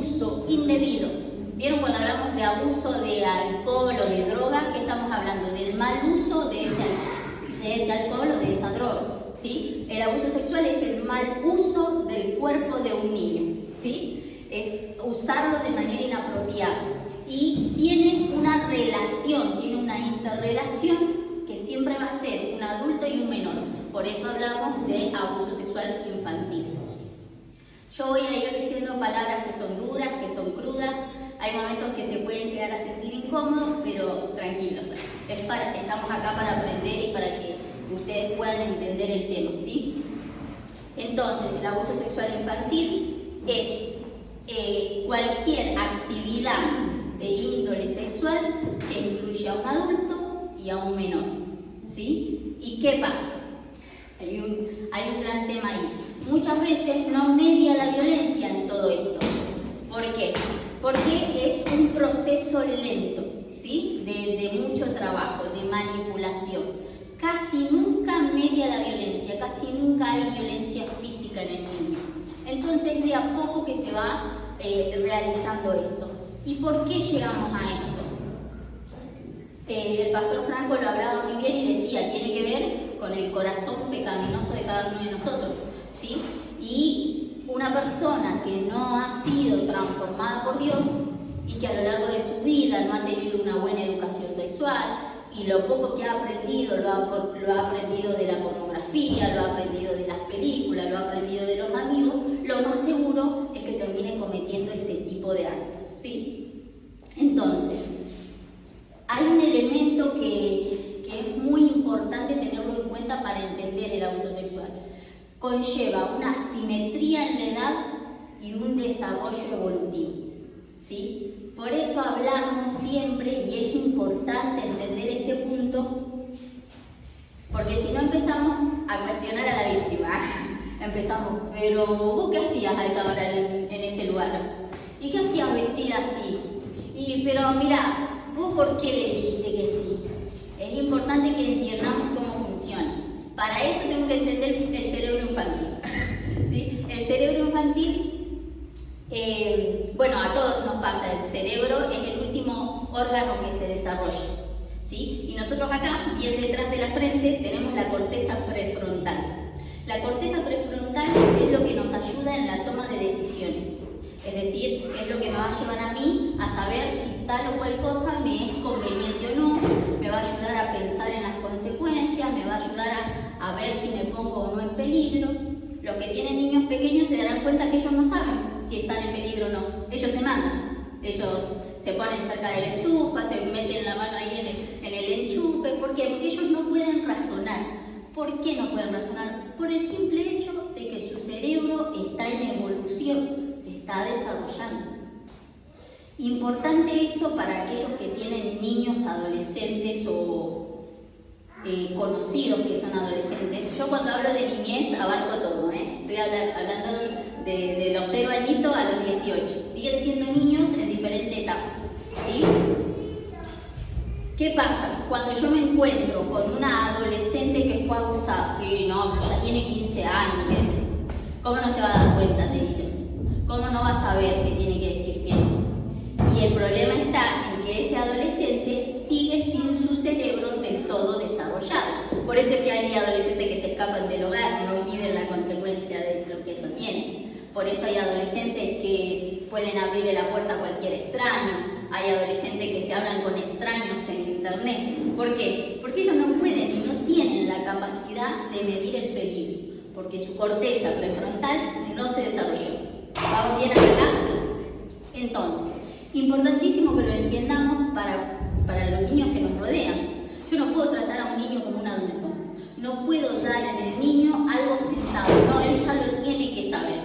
uso indebido. ¿Vieron cuando hablamos de abuso de alcohol o de droga? ¿Qué estamos hablando? Del mal uso de ese alcohol o de esa droga, ¿sí? El abuso sexual es el mal uso del cuerpo de un niño, ¿sí? Es usarlo de manera inapropiada. Y tiene una relación, tiene una interrelación que siempre va a ser un adulto y un menor. Por eso hablamos de abuso sexual infantil. Yo voy a ir diciendo palabras que son duras, que son crudas. Hay momentos que se pueden llegar a sentir incómodos, pero tranquilos. Estamos acá para aprender y para que ustedes puedan entender el tema, ¿sí? Entonces, el abuso sexual infantil es cualquier actividad de índole sexual que incluye a un adulto y a un menor, ¿sí? ¿Y qué pasa? Hay un gran tema ahí. Muchas veces no media la violencia en todo esto. ¿Por qué? Porque es un proceso lento, ¿sí? De mucho trabajo, de manipulación. Casi nunca media la violencia, casi nunca hay violencia física en el niño. Entonces, de a poco que se va realizando esto. ¿Y por qué llegamos a esto? El pastor Franco lo hablaba muy bien y decía, tiene que ver con el corazón pecaminoso de cada uno de nosotros, ¿sí? Y una persona que no ha sido transformada por Dios y que a lo largo de su vida no ha tenido una buena educación sexual y lo poco que ha aprendido lo ha aprendido de la pornografía, lo ha aprendido de las películas, lo ha aprendido de los amigos, lo más seguro es que termine cometiendo este tipo de actos, ¿sí? Entonces, hay un elemento que es muy importante tenerlo en cuenta para entender el abuso sexual. Conlleva una asimetría en la edad y un desarrollo evolutivo, ¿sí? Por eso hablamos siempre, y es importante entender este punto, porque si no empezamos a cuestionar a la víctima, empezamos, pero ¿vos qué hacías a esa hora en ese lugar? ¿Y qué hacías vestida así? Pero mira, ¿vos por qué le dijiste que sí? Es importante que entendamos cómo funciona. Para eso tenemos que entender el cerebro infantil, ¿sí? El cerebro infantil, bueno, a todos nos pasa, el cerebro es el último órgano que se desarrolla, ¿sí? Y nosotros acá, bien detrás de la frente, tenemos la corteza prefrontal. La corteza prefrontal es lo que nos ayuda en la toma de decisiones. Es decir, es lo que me va a llevar a mí a saber si tal o cual cosa me es conveniente o no, me va a ayudar a pensar en las consecuencias, me va a ayudar a ver si me pongo o no en peligro. Los que tienen niños pequeños se darán cuenta que ellos no saben si están en peligro o no. Ellos se mandan. Ellos se ponen cerca de la estufa, se meten la mano ahí en el enchufe. ¿Por qué? Porque ellos no pueden razonar. ¿Por qué no pueden razonar? Por el simple hecho de que su cerebro está en evolución, se está desarrollando. Importante esto para aquellos que tienen niños, adolescentes o conocidos que son adolescentes. Yo cuando hablo de niñez abarco todo, estoy hablando de los 0 añitos a los 18. Siguen siendo niños en diferentes etapas, ¿sí? ¿Qué pasa? Cuando yo me encuentro con una adolescente que fue abusada, y no, ya tiene 15 años, ¿cómo no se va a dar cuenta? Te dicen. ¿Cómo no va a saber que tiene que decir que no? Y el problema está en que ese adolescente sigue sin su cerebro del todo desarrollado. Por eso es que hay adolescentes que se escapan del hogar, no miden la consecuencia de lo que eso tiene. Por eso hay adolescentes que pueden abrirle la puerta a cualquier extraño. Hay adolescentes que se hablan con extraños en internet. ¿Por qué? Porque ellos no pueden y no tienen la capacidad de medir el peligro, porque su corteza prefrontal no se desarrolló. ¿Vamos bien hasta acá? Entonces, importantísimo que lo entiendamos para los niños que nos rodean. Yo no puedo tratar a un niño como un adulto. No puedo dar en el niño algo sentado. No, él ya lo tiene que saber.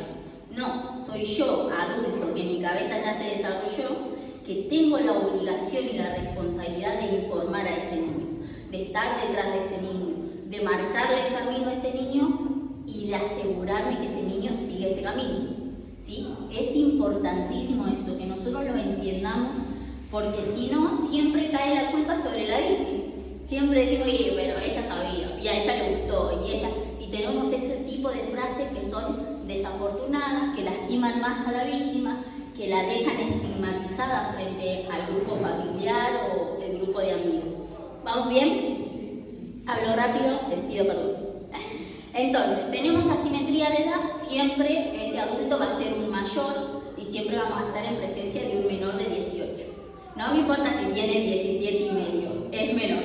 No, soy yo, adulto, que mi cabeza ya se desarrolló, que tengo la obligación y la responsabilidad de informar a ese niño, de estar detrás de ese niño, de marcarle el camino a ese niño y de asegurarme que ese niño siga ese camino, ¿sí? Es importantísimo eso, que nosotros lo entiendamos, porque si no, siempre cae la culpa sobre la víctima. Siempre decimos, oye, pero ella sabía, y a ella le gustó, y tenemos ese tipo de frases que son desafortunadas, que lastiman más a la víctima, que la dejan estigmatizada frente al grupo familiar o el grupo de amigos. ¿Vamos bien? Hablo rápido, les pido perdón. Entonces, tenemos asimetría de edad, siempre ese adulto va a ser un mayor y siempre vamos a estar en presencia de un menor de 18. No me importa si tiene 17 y medio, es menor,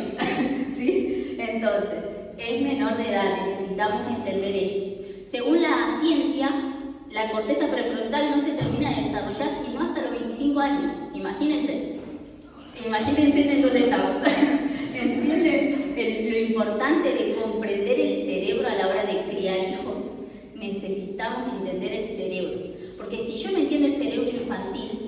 ¿sí? Entonces, es menor de edad, necesitamos entender eso. Según la ciencia, la corteza prefrontal no se termina de desarrollar sino hasta los 25 años. Imagínense en dónde estamos. ¿Entienden lo importante de comprender el cerebro a la hora de criar hijos? Necesitamos entender el cerebro. Porque si yo no entiendo el cerebro infantil,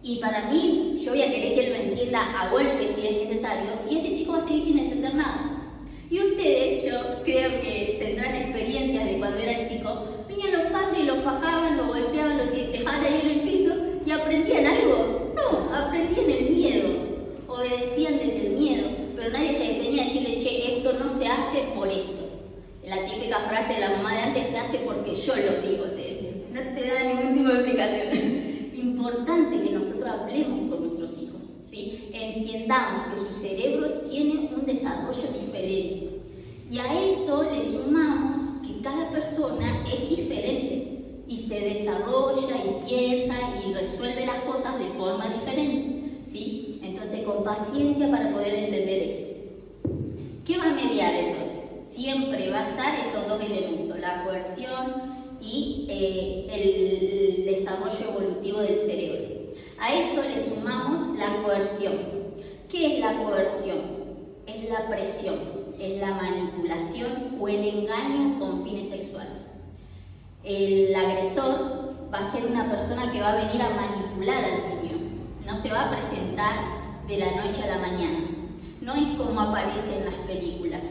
y para mí, yo voy a querer que él lo entienda a golpe si es necesario, y ese chico va a seguir sin entender nada. Y ustedes, yo creo que tendrán experiencias de cuando eran chicos, venían los padres y lo fajaban, lo golpeaban, lo dejaban ahí en el piso, y aprendían algo. No, aprendían el miedo, obedecían desde el miedo, pero nadie se detenía a decirle, che, esto no se hace por esto. La típica frase de la mamá de antes, se hace porque yo lo digo, te decía. No te da ningún tipo de explicación. Importante que nosotros hablemos con nuestros hijos, ¿sí? Entiendamos que su cerebro tiene un desarrollo diferente. Y a eso le sumamos que cada persona es diferente y se desarrolla y piensa y resuelve las cosas de forma diferente, ¿sí? Entonces, con paciencia para poder entender eso. ¿Qué va a mediar entonces? Siempre va a estar estos dos elementos, la coerción y el desarrollo evolutivo del cerebro. A eso le sumamos la coerción. ¿Qué es la coerción? Es la presión, es la manipulación o el engaño con fines sexuales. El agresor va a ser una persona que va a venir a manipular al niño. No se va a presentar de la noche a la mañana. No es como aparece en las películas,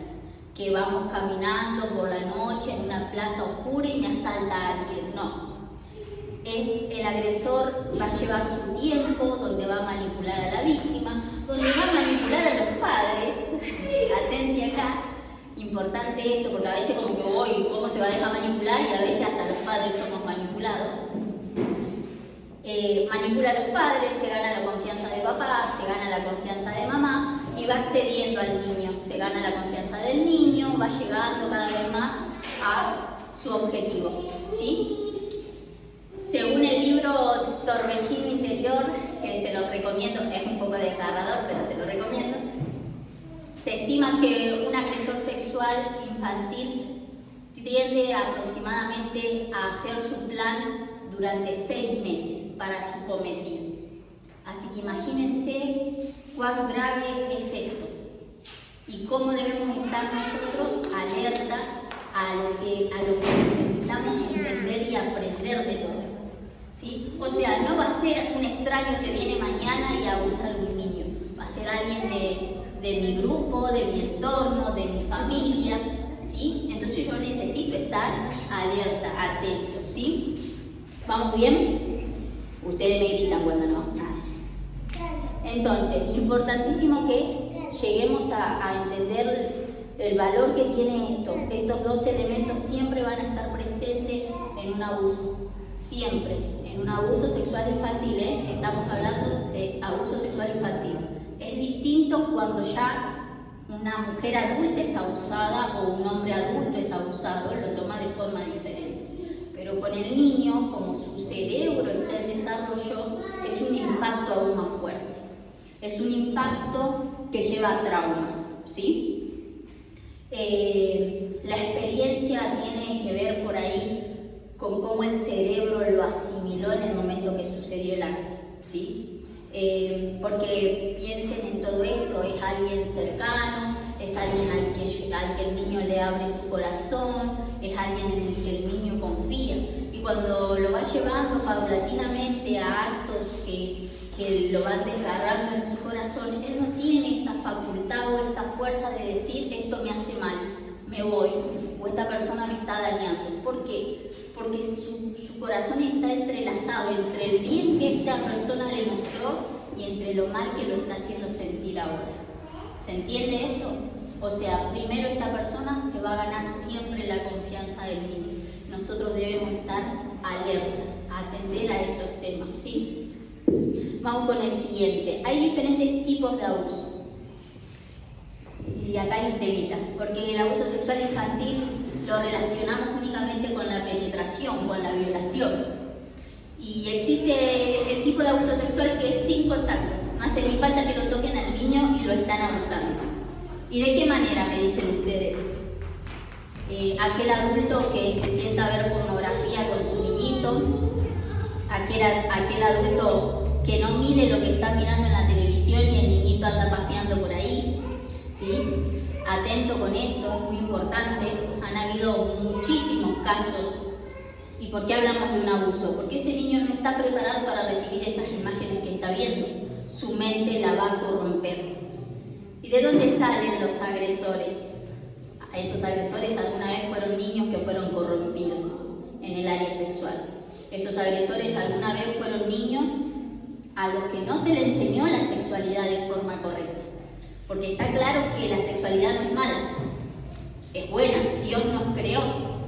que vamos caminando por la noche en una plaza oscura y me asalta alguien. No. El agresor va a llevar su tiempo, donde va a manipular a la víctima, donde va a manipular a los padres. Atente acá. Importante esto, porque a veces como que voy, ¿cómo se va a dejar manipular? Y a veces hasta los padres somos manipulados. Manipula a los padres, se gana la confianza de papá, se gana la confianza de mamá y va accediendo al niño. Se gana la confianza del niño, va llegando cada vez más a su objetivo, ¿sí? Según el libro Torbellino Interior, que se lo recomiendo, es un poco desgarrador, pero se lo recomiendo, se estima que un agresor sexual infantil tiende aproximadamente a hacer su plan durante 6 meses para su cometido. Así que imagínense cuán grave es esto y cómo debemos estar nosotros alerta a lo que necesitamos entender y aprender de todo esto, ¿sí? O sea, no va a ser un extraño que viene mañana y abusa de un niño, va a ser alguien de mi grupo, de mi entorno, de mi familia, ¿sí? Entonces yo necesito estar alerta, atento, ¿sí? ¿Vamos bien? Ustedes me gritan cuando no. Entonces, importantísimo que lleguemos a entender el valor que tiene esto. Estos dos elementos siempre van a estar presentes en un abuso. Siempre. En un abuso sexual infantil, estamos hablando de abuso sexual infantil. Es distinto cuando ya una mujer adulta es abusada o un hombre adulto es abusado, lo toma de forma diferente. Pero con el niño, como su cerebro está en desarrollo, es un impacto aún más fuerte. Es un impacto que lleva a traumas, ¿sí? La experiencia tiene que ver por ahí con cómo el cerebro lo asimiló en el momento que sucedió el acto, ¿sí? Porque piensen en todo esto, es alguien cercano, es alguien al que el niño le abre su corazón, es alguien en el que el niño confía. Y cuando lo va llevando paulatinamente a actos que lo van desgarrando en su corazón, él no tiene esta facultad o esta fuerza de decir esto me hace mal, me voy, o esta persona me está dañando. ¿Por qué? Porque su corazón está entrelazado entre el bien que esta persona le mostró y entre lo mal que lo está haciendo sentir ahora. ¿Se entiende eso? O sea, primero esta persona se va a ganar siempre la confianza del niño. Nosotros debemos estar alerta, atender a estos temas, ¿sí? Vamos con el siguiente. Hay diferentes tipos de abuso. Y acá hay un temita, porque el abuso sexual infantil lo relacionamos únicamente con la penetración, con la violación. Y existe el tipo de abuso sexual que es sin contacto. No hace ni falta que lo toquen al niño y lo están abusando. ¿Y de qué manera, me dicen ustedes? Aquel adulto que se sienta a ver pornografía con su niñito, aquel adulto que no mide lo que está mirando en la televisión y el niñito anda paseando por ahí, ¿sí? Atento con eso, es muy importante. Han habido muchísimos casos. ¿Y por qué hablamos de un abuso? Porque ese niño no está preparado para recibir esas imágenes que está viendo. Su mente la va a corromper. ¿Y de dónde salen los agresores? A esos agresores alguna vez fueron niños que fueron corrompidos en el área sexual. Esos agresores alguna vez fueron niños a los que no se les enseñó la sexualidad de forma correcta. Porque está claro que la sexualidad no es mala, es buena. Dios nos creó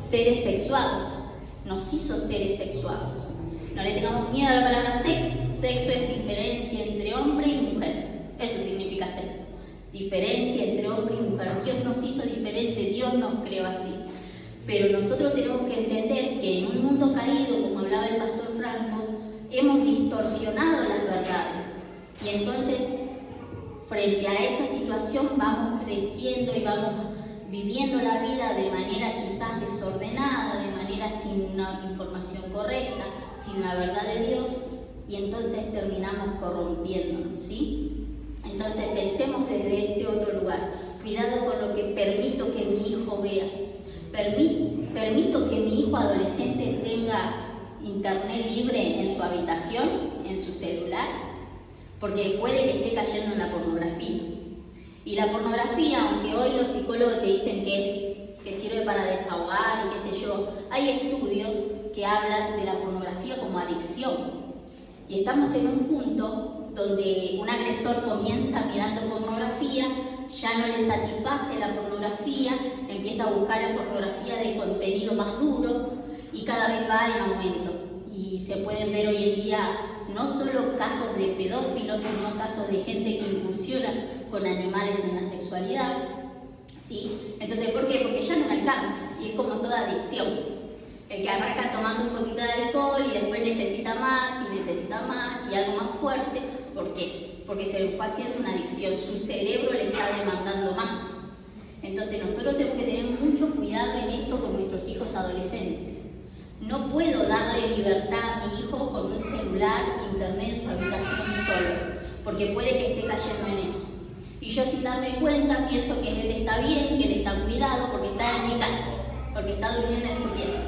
seres sexuados, nos hizo seres sexuados. No le tengamos miedo a la palabra sexo. Sexo es diferencia entre hombre y mujer. Eso significa sexo. Diferencia entre hombre y mujer. Dios nos hizo diferente, Dios nos creó así. Pero nosotros tenemos que entender que en un mundo caído, como hablaba el pastor Franco, hemos distorsionado las verdades. Y entonces, frente a esa situación, vamos creciendo y vamos viviendo la vida de manera quizás desordenada, de manera sin una información correcta, sin la verdad de Dios, y entonces terminamos corrompiéndonos, ¿sí? Entonces pensemos desde este otro lugar. Cuidado con lo que permito que mi hijo vea. Permito que mi hijo adolescente tenga internet libre en su habitación, en su celular, porque puede que esté cayendo en la pornografía. Y la pornografía, aunque hoy los psicólogos te dicen que sirve para desahogar y qué sé yo, hay estudios que hablan de la pornografía como adicción. Y estamos en un punto donde un agresor comienza mirando pornografía, ya no le satisface la pornografía, empieza a buscar pornografía de contenido más duro y cada vez va en aumento. Y se pueden ver hoy en día no solo casos de pedófilos, sino casos de gente que incursiona con animales en la sexualidad, ¿sí? Entonces, ¿por qué? Porque ya no me alcanza, y es como toda adicción. El que arranca tomando un poquito de alcohol y después necesita más y algo más fuerte. ¿Por qué? Porque se fue haciendo una adicción, su cerebro le está demandando más. Entonces nosotros tenemos que tener mucho cuidado en esto con nuestros hijos adolescentes. No puedo darle libertad a mi hijo con un celular, internet en su habitación solo, porque puede que esté cayendo en eso. Y yo sin darme cuenta pienso que él está bien, que él está cuidado, porque está en mi casa, porque está durmiendo en su pieza.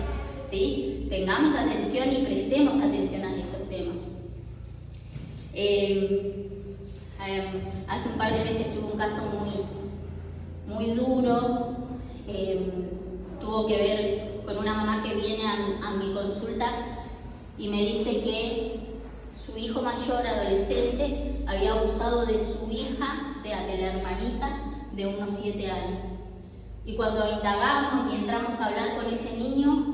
¿Sí? Tengamos atención y prestemos atención a estos temas. Hace un par de meses tuve un caso muy duro. Tuvo que ver con una mamá que viene a mi consulta y me dice que su hijo mayor, adolescente, había abusado de su hija, o sea, de la hermanita, de unos 7 años. Y cuando indagamos y entramos a hablar con ese niño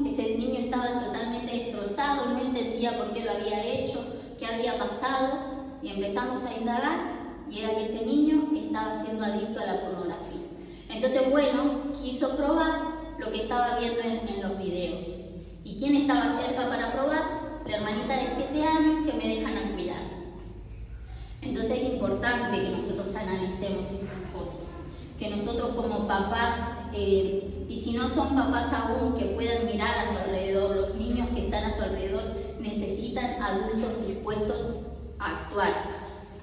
estaba totalmente destrozado, no entendía por qué lo había hecho, qué había pasado, y empezamos a indagar, y era que ese niño estaba siendo adicto a la pornografía. Entonces, bueno, quiso probar lo que estaba viendo en los videos. ¿Y quién estaba cerca para probar? La hermanita de 7 años que me dejan a cuidar. Entonces es importante que nosotros analicemos estas cosas, que nosotros como papás, y si no son papás aún, que puedan mirar a su alrededor. Los niños que están a su alrededor necesitan adultos dispuestos a actuar,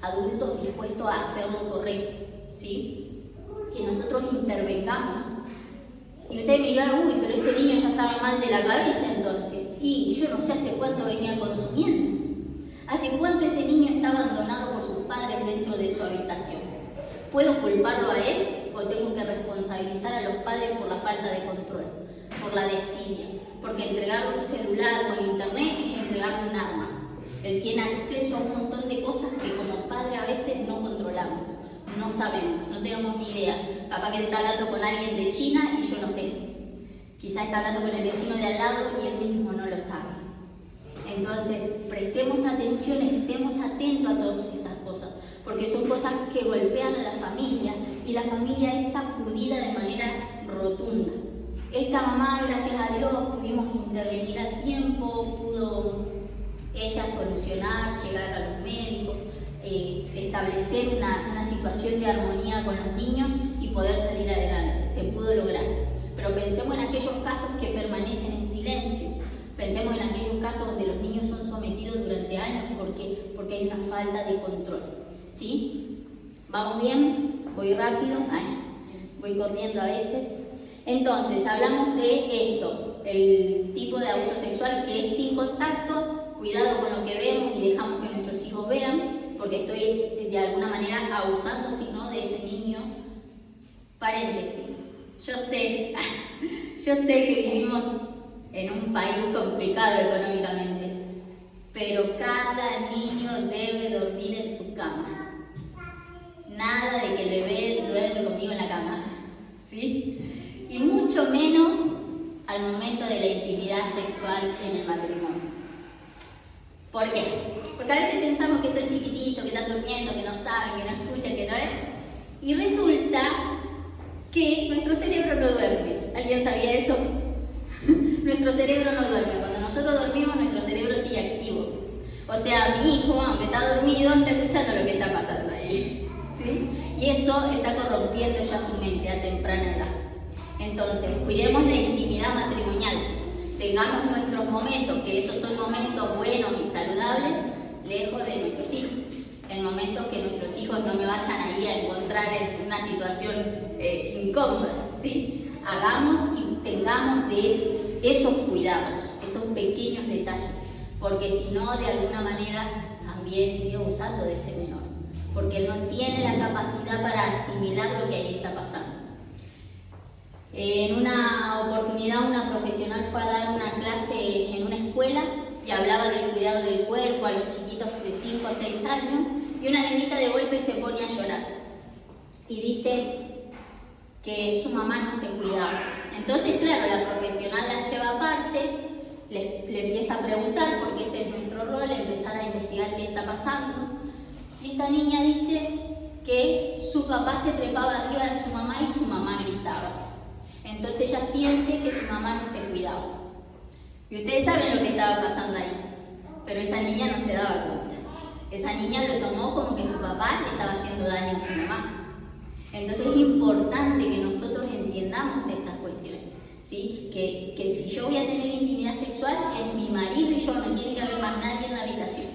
adultos dispuestos a hacer lo correcto, ¿sí? Que nosotros intervengamos. Y ustedes me dirán, uy, pero ese niño ya estaba mal de la cabeza entonces. Y yo no sé hace cuánto venía consumiendo. ¿Hace cuánto ese niño está abandonado por sus padres dentro de su habitación? ¿Puedo culparlo a él o tengo que responsabilizar a los padres por la falta de control, por la desidia? Porque entregarle un celular con internet es entregarle un arma. Él tiene acceso a un montón de cosas que como padre a veces no controlamos, no sabemos, no tenemos ni idea. Capaz que te está hablando con alguien de China y yo no sé. Quizás está hablando con el vecino de al lado y él mismo no lo sabe. Entonces, prestemos atención, estemos atentos a todas estas cosas, porque son cosas que golpean a la familia y la familia es sacudida de manera rotunda. Esta mamá, gracias a Dios, pudimos intervenir a tiempo, pudo ella solucionar, llegar a los médicos, establecer una situación de armonía con los niños y poder salir adelante. Se pudo lograr. Pero pensemos en aquellos casos que permanecen en silencio. Pensemos en aquellos casos donde los niños son sometidos durante años porque hay una falta de control. ¿Sí? ¿Vamos bien? ¿Voy rápido? Voy corriendo a veces. Entonces, hablamos de esto, el tipo de abuso sexual que es sin contacto, cuidado con lo que vemos y dejamos que nuestros hijos vean, porque estoy de alguna manera abusando, si no, de ese niño. Paréntesis, yo sé que vivimos en un país complicado económicamente, pero cada niño debe dormir en su cama. Nada de que el bebé duerme conmigo en la cama, ¿sí? Y mucho menos al momento de la intimidad sexual en el matrimonio. ¿Por qué? Porque a veces pensamos que son chiquititos, que están durmiendo, que no saben, que no escuchan, que no es. Y resulta que nuestro cerebro no duerme. ¿Alguien sabía eso? Nuestro cerebro no duerme. Cuando nosotros dormimos, nuestro cerebro sigue activo. O sea, mi hijo, aunque está dormido, está escuchando lo que está pasando ahí. ¿Sí? Y eso está corrompiendo ya su mente a temprana edad. Entonces, cuidemos la intimidad matrimonial. Tengamos nuestros momentos, que esos son momentos buenos y saludables, lejos de nuestros hijos. En momentos que nuestros hijos no me vayan ahí a encontrar en una situación incómoda, ¿sí? Hagamos y tengamos de esos cuidados, esos pequeños detalles, porque si no, de alguna manera también estoy abusando de ese menor, porque él no tiene la capacidad para asimilar lo que ahí está pasando. En una oportunidad una profesional fue a dar una clase en una escuela y hablaba del cuidado del cuerpo a los chiquitos de 5 o 6 años y una nenita de golpe se pone a llorar y dice que su mamá no se cuidaba. Entonces, claro, la profesional la lleva aparte, le empieza a preguntar, porque ese es nuestro rol, empezar a investigar qué está pasando. Y esta niña dice que su papá se trepaba arriba de su mamá y su mamá gritaba. Entonces ella siente que su mamá no se cuidaba. Y ustedes saben lo que estaba pasando ahí, pero esa niña no se daba cuenta. Esa niña lo tomó como que su papá le estaba haciendo daño a su mamá. Entonces es importante que nosotros entendamos estas cuestiones, ¿sí? Que si yo voy a tener intimidad sexual, es mi marido y yo, no tiene que haber más nadie en la habitación.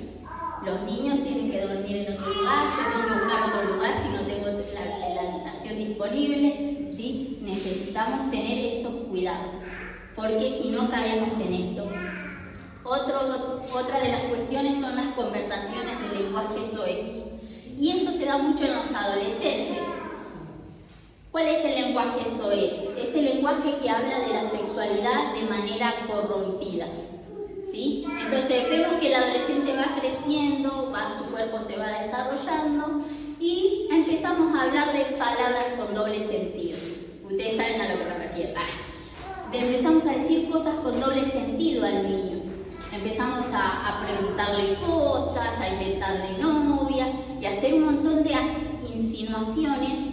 Los niños tienen que dormir en otro lugar, yo tengo que buscar otro lugar si no tengo la habitación disponible, ¿sí? Necesitamos tener esos cuidados, porque si no caemos en esto. Otra de las cuestiones son las conversaciones de lenguaje soez, y eso se da mucho en los adolescentes. ¿Cuál es el lenguaje soez? Es el lenguaje que habla de la sexualidad de manera corrompida, ¿sí? Entonces vemos que el adolescente va creciendo, su cuerpo se va desarrollando y empezamos a hablar de palabras con doble sentido. Ustedes saben a lo que me refiero. Empezamos a decir cosas con doble sentido al niño. Empezamos a preguntarle cosas, a inventarle novia y a hacer un montón de insinuaciones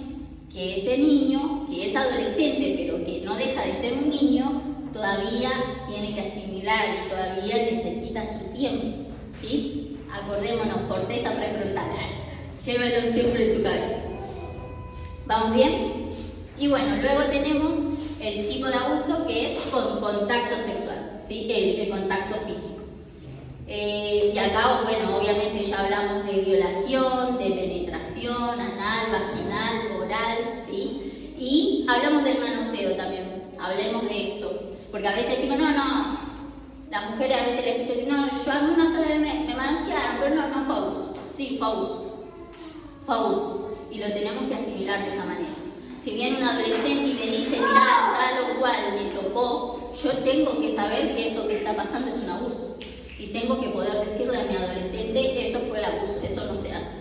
que ese niño, que es adolescente pero que no deja de ser un niño, todavía tiene que asimilar, todavía necesita su tiempo, ¿sí? Acordémonos, corteza prefrontal, llévelo siempre en su cabeza. ¿Vamos bien? Y bueno, luego tenemos el tipo de abuso que es con contacto sexual, ¿sí? El contacto físico. Y acá, bueno, obviamente ya hablamos de violación, de penetración, anal, vaginal, oral, ¿sí? Y hablamos del manoseo también, hablemos de esto. Porque a veces decimos, no, las mujeres a veces les escucho decir, no, yo a mí una sola vez me manosearon, pero no fue abuso. Sí, fue abuso. Fue abuso. Y lo tenemos que asimilar de esa manera. Si viene un adolescente y me dice, mira, tal o cual me tocó, yo tengo que saber que eso que está pasando es un abuso. Y tengo que poder decirle a mi adolescente, eso fue abuso, eso no se hace.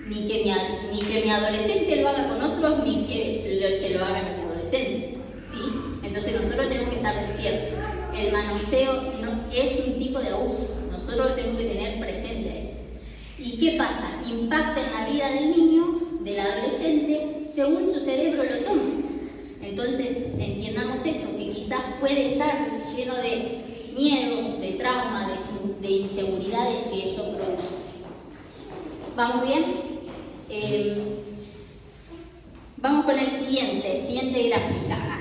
Ni que mi adolescente lo haga con otros, ni que se lo haga a mi adolescente, ¿sí? Entonces nosotros tenemos que estar despiertos. El manoseo no, es un tipo de abuso. ¿Y qué pasa? Impacta en la vida del niño, del adolescente, según su cerebro lo toma. Entonces, entiendamos eso, que quizás puede estar lleno de miedos, de traumas, de inseguridades que eso produce. ¿Vamos bien? Vamos con el siguiente gráfica.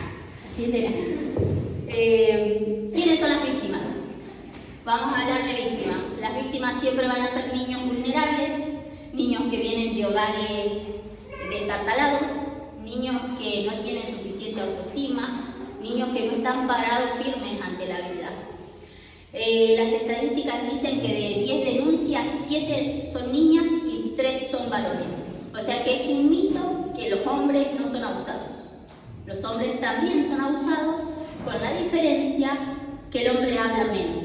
¿Quiénes son las víctimas? Vamos a hablar de víctimas. Las víctimas siempre van a ser niños vulnerables, niños que vienen de hogares destartalados, niños que no tienen suficiente autoestima, niños que no están parados firmes ante la vida. Las estadísticas dicen que de 10 denuncias, 7 son niñas y 3 son varones. O sea que es un mito que los hombres no son abusados. Los hombres también son abusados, con la diferencia que el hombre habla menos.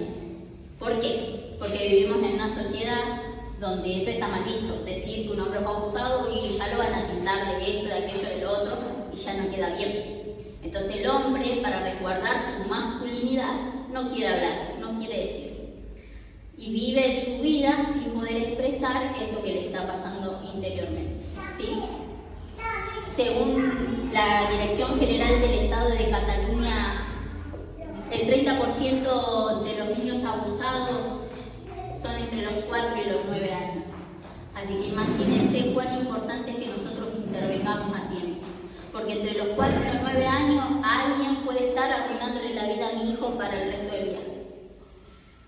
¿Por qué? Porque vivimos en una sociedad donde eso está mal visto. Decir que un hombre fue abusado y ya lo van a tildar de esto, de aquello, de lo otro, y ya no queda bien. Entonces el hombre, para resguardar su masculinidad, no quiere hablar, no quiere decir. Y vive su vida sin poder expresar eso que le está pasando interiormente. ¿Sí? Según la Dirección General del Estado de Cataluña, el 30% de los niños abusados son entre los 4 y los 9 años. Así que imagínense cuán importante es que nosotros intervengamos a tiempo. Porque entre los 4 y los 9 años alguien puede estar arruinándole la vida a mi hijo para el resto del viaje.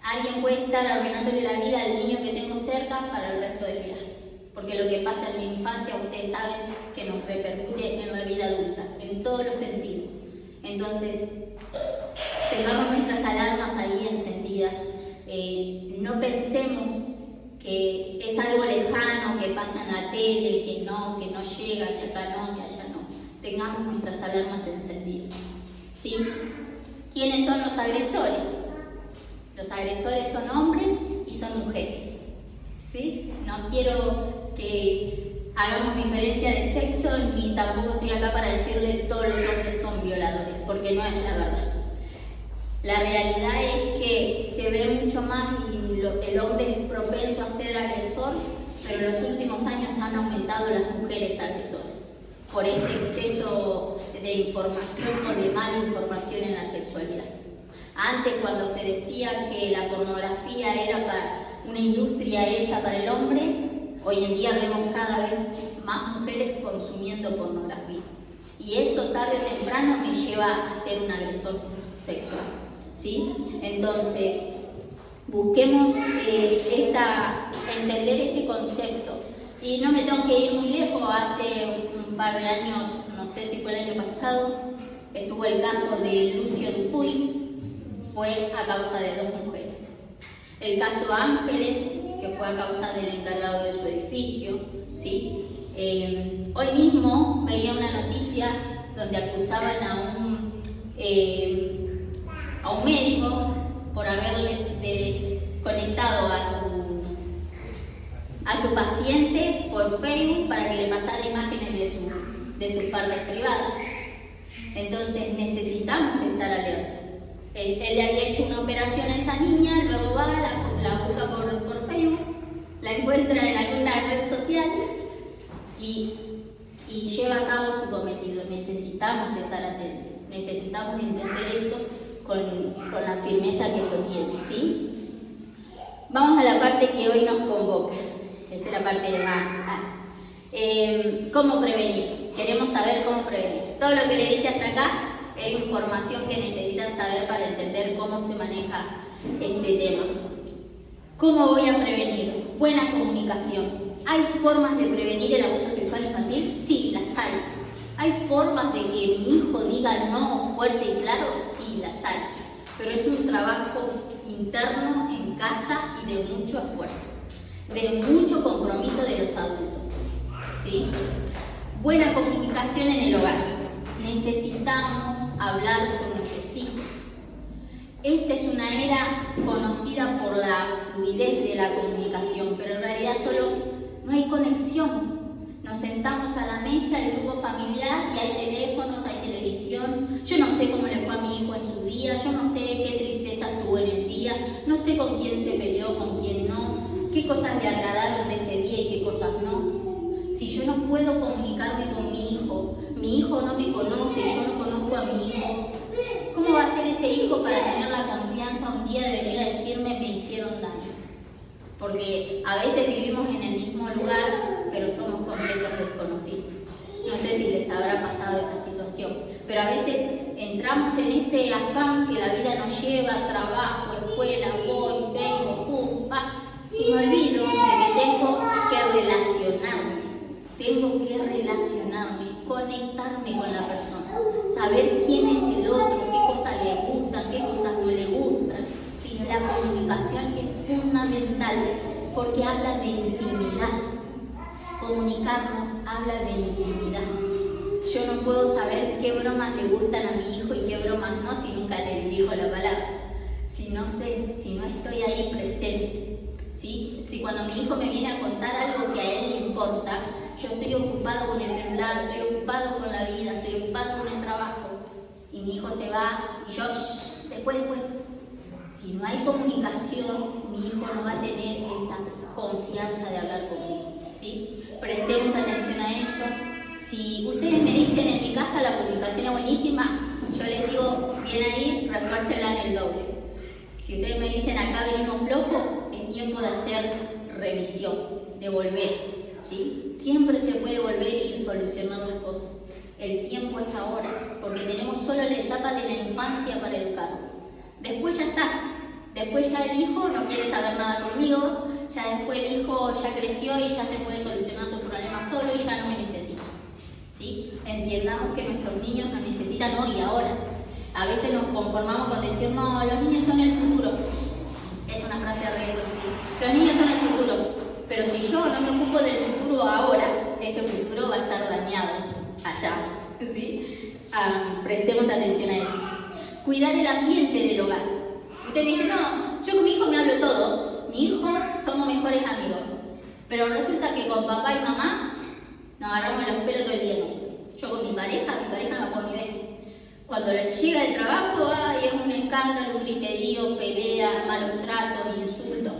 Alguien puede estar arruinándole la vida al niño que tengo cerca para el resto del viaje. Porque lo que pasa en mi infancia, ustedes saben que nos repercute en la vida adulta, en todos los sentidos. Entonces, tengamos nuestras alarmas ahí encendidas. No pensemos que es algo lejano, que pasa en la tele, que no llega, que acá no, que allá no. Tengamos nuestras alarmas encendidas. ¿Sí? ¿Quiénes son los agresores? Los agresores son hombres y son mujeres. ¿Sí? No quiero que hagamos diferencia de sexo, ni tampoco estoy acá para decirle que todos los hombres son violadores, porque no es la verdad. La realidad es que se ve mucho más y el hombre es propenso a ser agresor, pero en los últimos años han aumentado las mujeres agresoras por este exceso de información o de mala información en la sexualidad. Antes, cuando se decía que la pornografía era para una industria hecha para el hombre, hoy en día vemos cada vez más mujeres consumiendo pornografía. Y eso tarde o temprano me lleva a ser un agresor sexual. ¿Sí? Entonces, busquemos entender este concepto. Y no me tengo que ir muy lejos. Hace un par de años, no sé si fue el año pasado, estuvo el caso de Lucio Dupuy. Fue a causa de 2 mujeres. El caso Ángeles, que fue a causa del encargado de su edificio. ¿Sí? Hoy mismo veía una noticia donde acusaban a un médico por haberle conectado a su paciente por Facebook para que le pasara imágenes de sus partes privadas. Entonces necesitamos estar alerta. Él le había hecho una operación a esa niña, luego va, la busca por Facebook, la encuentra en alguna red social y lleva a cabo su cometido. Necesitamos estar atentos, necesitamos entender esto con la firmeza que eso tiene, ¿sí? Vamos a la parte que hoy nos convoca. Esta es la parte más. ¿Cómo prevenir? Queremos saber cómo prevenir. Todo lo que le dije hasta acá es información que necesitan saber para entender cómo se maneja este tema. ¿Cómo voy a prevenir? Buena comunicación. ¿Hay formas de prevenir el abuso sexual infantil? Sí, las hay. ¿Hay formas de que mi hijo diga no fuerte y claro? Sí, las hay. Pero es un trabajo interno en casa y de mucho esfuerzo, de mucho compromiso de los adultos. ¿Sí? Buena comunicación en el hogar. Necesitamos hablar con nuestros hijos. Esta es una era conocida por la fluidez de la comunicación, pero en realidad solo no hay conexión. Nos sentamos a la mesa, el grupo familiar, y hay teléfonos, hay televisión. Yo no sé cómo le fue a mi hijo en su día, yo no sé qué tristeza tuvo en el día, no sé con quién se peleó, con quién no, qué cosas le agradaron de ese día y qué cosas no. Si yo no puedo comunicarme con mi hijo no me conoce, yo no conozco a mi hijo, ¿cómo va a ser ese hijo para tener la confianza un día de venir a decirme me hicieron daño? Porque a veces vivimos en el mismo lugar, pero somos completos desconocidos. No sé si les habrá pasado esa situación, pero a veces entramos en este afán que la vida nos lleva, trabajo, escuela, voy, vengo, pum, pa, y me olvido de que tengo que relacionarme, conectarme con la persona, saber quién es el otro, qué cosas le gustan, qué cosas no le gustan. Sí, la comunicación es fundamental porque habla de intimidad. Comunicarnos habla de intimidad. Yo no puedo saber qué bromas le gustan a mi hijo y qué bromas no si nunca le dirijo la palabra. Si no sé, si no estoy ahí presente. ¿Sí? Si cuando mi hijo me viene a contar algo que a él le importa, yo estoy ocupado con el celular, estoy ocupado con la vida, estoy ocupado con el trabajo, y mi hijo se va y yo, después. Si no hay comunicación, mi hijo no va a tener esa confianza de hablar conmigo. ¿Sí? Prestemos atención a eso. Si ustedes me dicen en mi casa la comunicación es buenísima, yo les digo, bien ahí, refuércela en el doble. Si ustedes me dicen acá venimos flojos, es tiempo de hacer revisión, de volver. ¿Sí? Siempre se puede volver y ir solucionando las cosas. El tiempo es ahora, porque tenemos solo la etapa de la infancia para educarnos. Después ya está. Después ya el hijo no quiere saber nada conmigo, ya después el hijo ya creció y ya se puede solucionar sus problemas solo y ya no me necesita. ¿Sí? Entendamos que nuestros niños nos necesitan hoy y ahora. A veces nos conformamos con decir, no, los niños son el futuro. Es una frase reconocida. Los niños son el futuro. Pero si yo no me ocupo del futuro ahora, ese futuro va a estar dañado allá. ¿Sí? Prestemos atención a eso. Cuidar el ambiente del hogar. Usted me dice, no, yo con mi hijo me hablo todo. Mi hijo somos mejores amigos. Pero resulta que con papá y mamá nos agarramos los pelos todo el día nosotros. Yo con mi pareja no la puedo ni ver. Cuando llega el trabajo, es un escándalo, un griterío, pelea, malos tratos, insultos.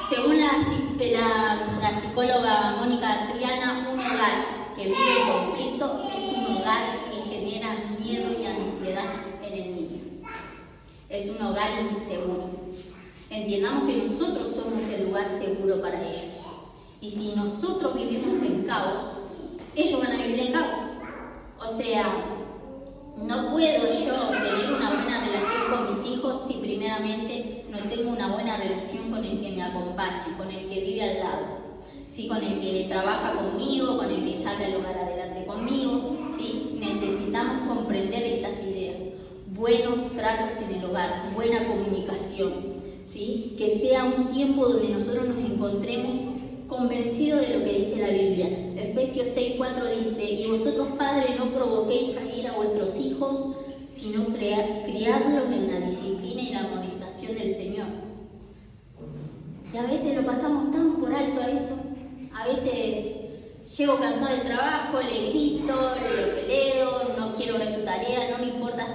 Según la psicóloga Mónica Triana, un hogar que vive en conflicto es un hogar que genera miedo y ansiedad en el niño. Es un hogar inseguro. Entendamos que nosotros somos el lugar seguro para ellos. Y si nosotros vivimos en caos, ellos van a vivir en caos. O sea, no puedo yo tener una buena relación con mis hijos si primeramente no tengo una buena relación con el que me acompaña, con el que vive al lado, ¿sí? Con el que trabaja conmigo, con el que saca el hogar adelante conmigo. ¿Sí? Necesitamos comprender estas ideas. Buenos tratos en el hogar, buena comunicación, ¿sí? Que sea un tiempo donde nosotros nos encontremos convencidos de lo que dice la Biblia. Efesios 6:4 dice, y vosotros padres no provoquéis a ir a vuestros hijos, sino criarlos en la disciplina y la amonestación del Señor. Y a veces lo pasamos tan por alto a eso. A veces llego cansado del trabajo, le grito, lo peleo, no quiero ver su tarea, no me importa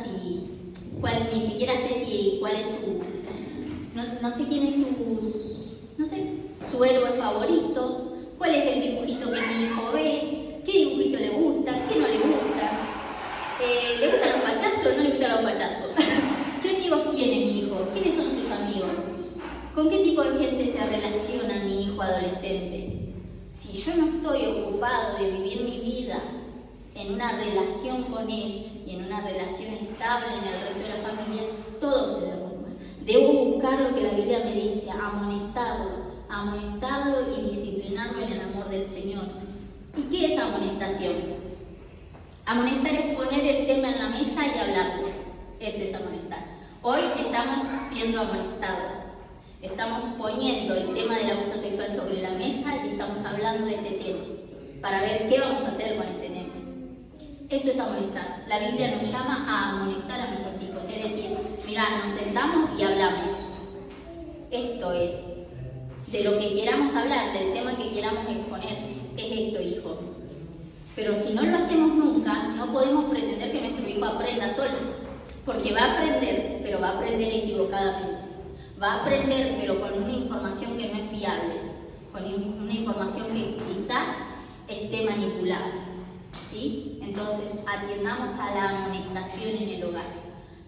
ni siquiera sé cuál es no sé quién es su héroe favorito, cuál es el dibujito que mi hijo ve, qué dibujito le gusta, qué no le gusta, ¿le gustan los payasos o no le gustan los payasos? ¿Qué amigos tiene mi hijo? ¿Quiénes son sus amigos? ¿Con qué tipo de gente se relaciona mi hijo adolescente? Si yo no estoy ocupado de vivir mi vida en una relación con él y en una relación estable en el resto de la familia, todo se derrumba. Debo buscar lo que la Biblia me dice, amonestarlo y disciplinarlo en el amor del Señor. ¿Y qué es amonestación? Amonestar es poner el tema en la mesa y hablarlo. Eso es amonestar. Hoy estamos siendo amonestados. Estamos poniendo el tema del abuso sexual sobre la mesa y estamos hablando de este tema para ver qué vamos a hacer con este tema. Eso es amonestar. La Biblia nos llama a amonestar a nuestros hijos. Es decir, mirá, nos sentamos y hablamos. Esto es. De lo que queramos hablar, del tema que queramos exponer, es esto, hijo. Pero si no lo hacemos nunca, no podemos pretender que nuestro hijo aprenda solo. Porque va a aprender, pero va a aprender equivocadamente. Va a aprender, pero con una información que no es fiable, con una información que quizás esté manipulada, ¿sí? Entonces, atiendamos a la amonestación en el hogar,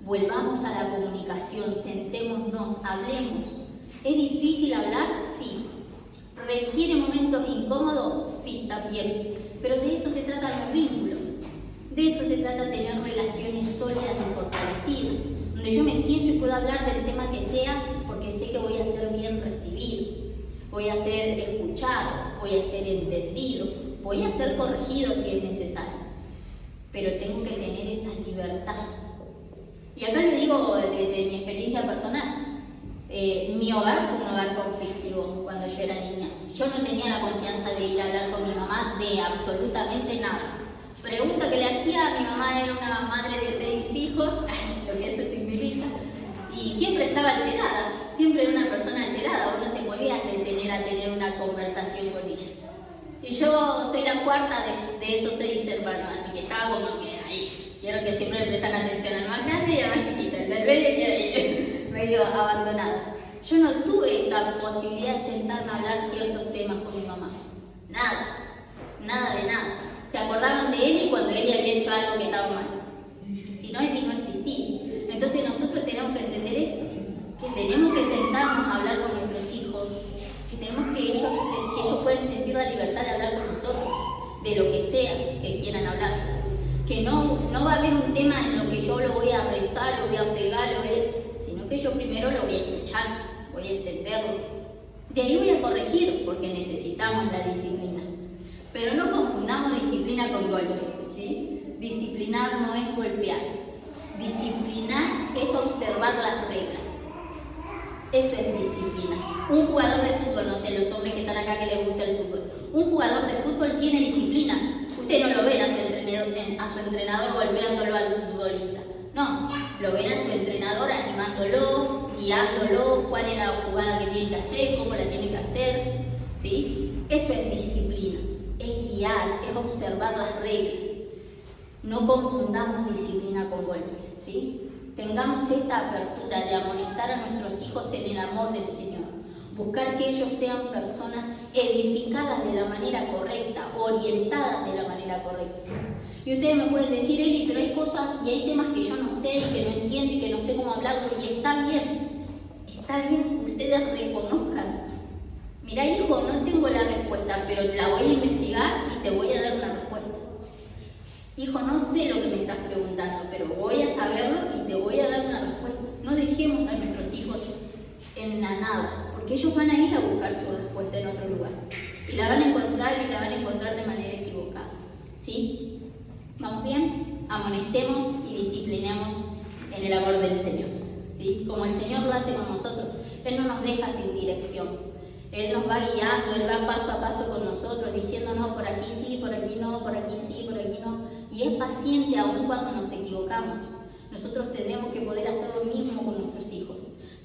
volvamos a la comunicación, sentémonos, hablemos. ¿Es difícil hablar? Sí. ¿Requiere momentos incómodos? Sí, también. Pero de eso se tratan los vínculos. De eso se trata tener relaciones sólidas y fortalecidas, donde yo me siento y puedo hablar del tema que sea porque sé que voy a ser bien recibido, voy a ser escuchado, voy a ser entendido, voy a ser corregido si es necesario. Pero tengo que tener esa libertad. Y acá lo digo desde mi experiencia personal. Mi hogar fue un hogar conflictivo cuando yo era niña. Yo no tenía la confianza de ir a hablar con mi mamá de absolutamente nada. Pregunta que le hacía a mi mamá, era una madre de 6 hijos, lo que eso significa, y siempre estaba alterada, siempre era una persona alterada, vos no te podías detener a tener una conversación con ella. Y yo soy la cuarta de esos 6 hermanos, así que estaba como que ahí. Quiero que siempre le prestan atención al más grande y al más chiquito, el del medio queda ahí, medio abandonado. Yo no tuve esta posibilidad de sentarme a hablar ciertos temas con mi mamá. Nada de nada. Se acordaban de él y cuando él había hecho algo que estaba mal. Si no, él no existía. Entonces nosotros tenemos que entender esto, que tenemos que sentarnos a hablar con nuestros hijos, que tenemos que ellos pueden sentir la libertad de hablar con nosotros, de lo que sea que quieran hablar. Que no va a haber un tema en lo que yo lo voy a retar, lo voy a pegar, sino que yo primero lo voy a escuchar, voy a entenderlo. De ahí voy a corregir, porque necesitamos la disciplina. Pero no confundamos disciplina con golpe, ¿sí? Disciplinar no es golpear. Disciplinar es observar las reglas. Eso es disciplina. Un jugador de fútbol, no sé, los hombres que están acá que les gusta el fútbol, un jugador de fútbol tiene disciplina. Usted no lo ven a su entrenador golpeándolo al futbolista. No, lo ven a su entrenador animándolo, guiándolo, cuál es la jugada que tiene que hacer, cómo la tiene que hacer, ¿sí? Eso es disciplina. Es guiar, es observar las reglas. No confundamos disciplina con golpe, ¿sí? Tengamos esta apertura de amonestar a nuestros hijos en el amor del Señor. Buscar que ellos sean personas edificadas de la manera correcta, orientadas de la manera correcta. Y ustedes me pueden decir, Eli, pero hay cosas y hay temas que yo no sé y que no entiendo y que no sé cómo hablarlo. Y está bien que ustedes reconozcan. Mirá, hijo, no tengo la respuesta, pero la voy a investigar y te voy a dar una respuesta. Hijo, no sé lo que me estás preguntando, pero voy a saberlo y te voy a dar una respuesta. No dejemos a nuestros hijos en la nada, porque ellos van a ir a buscar su respuesta en otro lugar. Y la van a encontrar y la van a encontrar de manera equivocada. ¿Sí? ¿Vamos bien? Amonestemos y disciplinemos en el amor del Señor. ¿Sí? Como el Señor lo hace con nosotros, Él no nos deja sin dirección. Él nos va guiando, Él va paso a paso con nosotros, diciendo, no, por aquí sí, por aquí no, por aquí sí, por aquí no. Y es paciente aún cuando nos equivocamos. Nosotros tenemos que poder hacer lo mismo con nuestros hijos.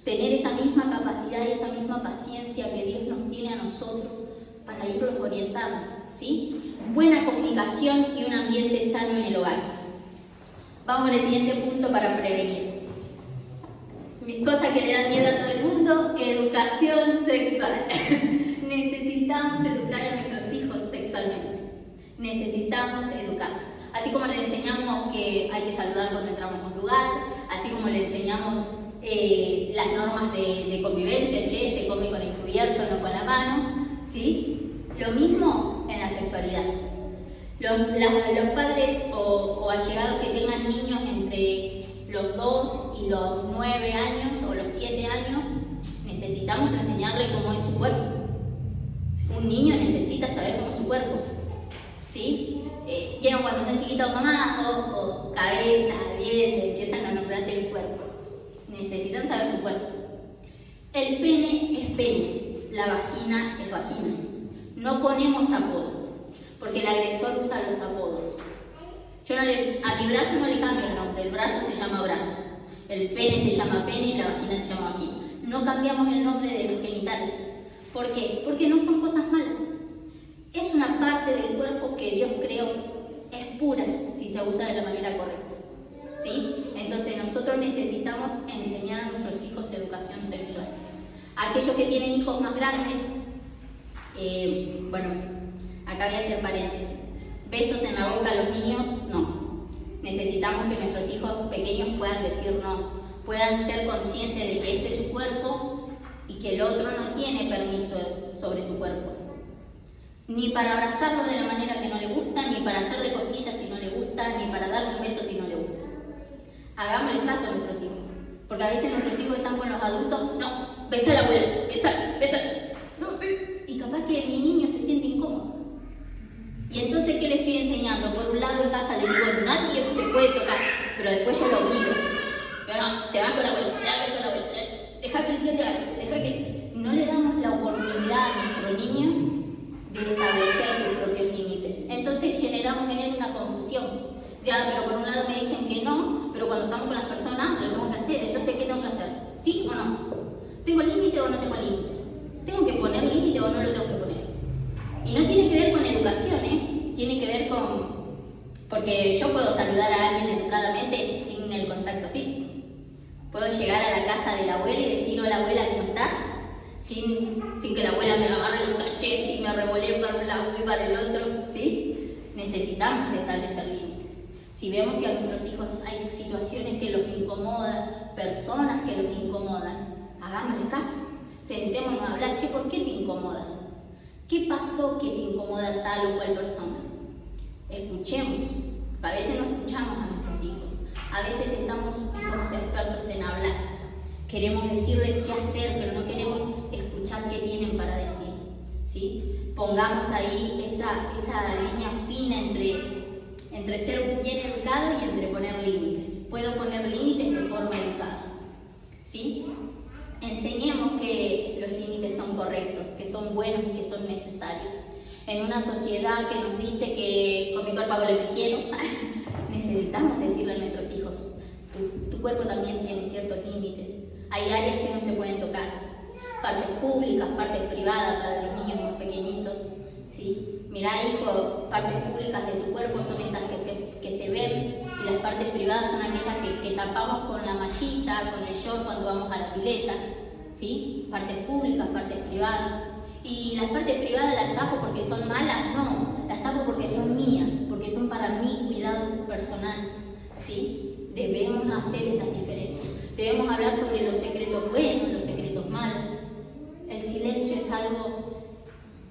Tener esa misma capacidad y esa misma paciencia que Dios nos tiene a nosotros para irlos orientando, ¿sí? Buena comunicación y un ambiente sano en el hogar. Vamos con el siguiente punto para prevenir. Cosa que le da miedo a todo el mundo, educación sexual. Necesitamos educar a nuestros hijos sexualmente. Necesitamos educar. Así como le enseñamos que hay que saludar cuando entramos a un lugar, así como le enseñamos las normas de convivencia, se come con el cubierto, no con la mano, ¿sí? Lo mismo en la sexualidad. Los padres o allegados que tengan niños entre los 2 y los 9 años o los 7 años, necesitamos enseñarle cómo es su cuerpo. Un niño necesita saber cómo es su cuerpo, ¿sí? Vieron cuando son chiquitos, mamá, ojo, cabeza, dientes, empiezan a nombrarte el cuerpo. Necesitan saber su cuerpo. El pene es pene, la vagina es vagina. No ponemos apodo, porque el agresor usa los apodos. A mi brazo no le cambio el nombre, el brazo se llama brazo, el pene se llama pene y la vagina se llama vagina. No cambiamos el nombre de los genitales. ¿Por qué? Porque no son cosas malas. Es una parte del cuerpo que Dios creó, es pura si se usa de la manera correcta, ¿sí? Entonces nosotros necesitamos enseñar a nuestros hijos educación sexual. Aquellos que tienen hijos más grandes, bueno, acá voy a hacer paréntesis. Besos en la boca a los niños, no. Necesitamos que nuestros hijos pequeños puedan decir no, puedan ser conscientes de que este es su cuerpo y que el otro no tiene permiso sobre su cuerpo. Ni para abrazarlo de la manera que no le gusta, ni para hacerle cosquillas si no le gusta, ni para darle un beso si no le gusta. Hagámosle caso a nuestros hijos, porque a veces nuestros hijos están con los adultos, no, besa a la abuela, besa, no, y capaz que mi niño se siente incómodo. Y entonces, ¿qué le estoy enseñando? Por un lado en casa le digo, nadie te puede tocar, pero después yo lo obligo. Yo no, te vas con la abuela, te das beso a la abuela, deja que el tío te haga beso, deja que... No le damos la oportunidad a nuestro niño de establecer sus propios límites. Entonces generamos en él una confusión. O sea, pero por un lado me dicen que no, pero cuando estamos con las personas lo tengo que hacer. Entonces, ¿qué tengo que hacer? ¿Sí o no? ¿Tengo límite o no tengo límites? ¿Tengo que poner límite o no lo tengo que poner? Y no tiene que ver con educación, tiene que ver con... Porque yo puedo saludar a alguien educadamente sin el contacto físico. Puedo llegar a la casa de la abuela y decir, hola abuela, ¿cómo estás? Sin que la abuela me agarre los cachetes y me revolee para un lado y para el otro, ¿sí? Necesitamos establecer límites. Si vemos que a nuestros hijos hay situaciones que los incomodan, personas que los incomodan, hagámosle caso. Sentémonos a hablar, che, ¿por qué te incomoda? ¿Qué pasó que te incomoda tal o cual persona? Escuchemos. A veces no escuchamos a nuestros hijos. A veces estamos y somos expertos en hablar. Queremos decirles qué hacer, pero no queremos escuchar qué tienen para decir, ¿sí? Pongamos ahí esa línea fina entre ser bien educado y entre poner límites. Puedo poner límites de forma educada, ¿sí? Enseñemos que los límites son correctos, que son buenos y que son necesarios. En una sociedad que nos dice que con mi cuerpo hago lo que quiero, necesitamos decirle a nuestros hijos, tu cuerpo también tiene ciertos límites. Hay áreas que no se pueden tocar, partes públicas, partes privadas para los niños más pequeñitos, ¿sí? Mirá, hijo, partes públicas de tu cuerpo son esas que se ven y las partes privadas son aquellas que tapamos con la mallita, con el short cuando vamos a la pileta, ¿sí? Partes públicas, partes privadas. Y las partes privadas las tapo porque son malas, no, las tapo porque son mías, porque son para mi cuidado personal, ¿sí? Debemos hacer esas diferencias. Debemos hablar sobre los secretos buenos, los secretos malos. El silencio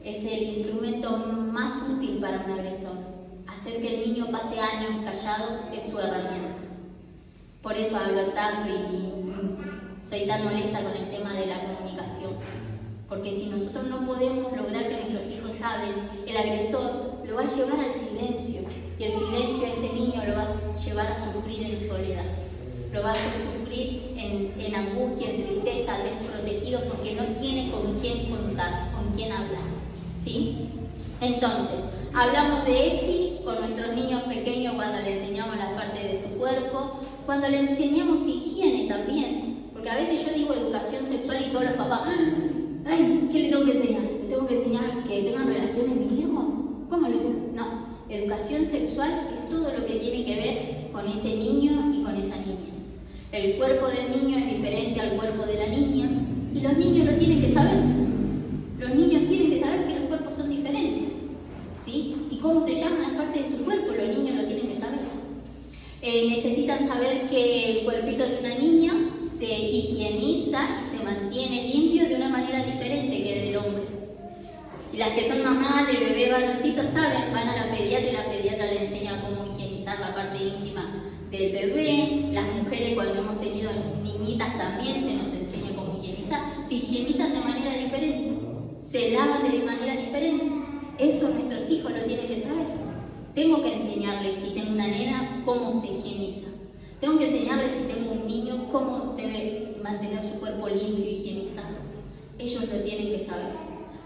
es el instrumento más útil para un agresor. Hacer que el niño pase años callado es su herramienta. Por eso hablo tanto y soy tan molesta con el tema de la comunicación. Porque si nosotros no podemos lograr que nuestros hijos hablen, el agresor lo va a llevar al silencio. Y el silencio a ese niño lo va a llevar a sufrir en soledad. Lo va a hacer sufrir en angustia, en tristeza, desprotegido, porque no tiene con quién contar, con quién hablar, ¿sí? Entonces, hablamos de ESI con nuestros niños pequeños cuando le enseñamos las partes de su cuerpo, cuando le enseñamos higiene también, porque a veces yo digo educación sexual y todos los papás, ¡ay! ¿Qué le tengo que enseñar? ¿Le tengo que enseñar que tengan relaciones mis hijos? ¿Cómo les tengo? No, educación sexual es todo lo que tiene que ver con ese niño y con esa niña. El cuerpo del niño es diferente al cuerpo de la niña y los niños lo tienen que saber. Los niños tienen que saber que los cuerpos son diferentes, ¿sí? Y cómo se llaman las partes de su cuerpo, los niños lo tienen que saber. Necesitan saber que el cuerpito de una niña se higieniza y se mantiene limpio de una manera diferente que del hombre. Y las que son mamás de bebé varoncito saben, van a la pediatra y la pediatra le enseña cómo higienizar la parte íntima del bebé. Las mujeres cuando hemos tenido niñitas también se nos enseña cómo higienizar. Se higienizan de manera diferente, se lavan de manera diferente. Eso nuestros hijos lo tienen que saber. Tengo que enseñarles, si tengo una nena, cómo se higieniza. Tengo que enseñarles, si tengo un niño, cómo debe mantener su cuerpo limpio y higienizado. Ellos lo tienen que saber,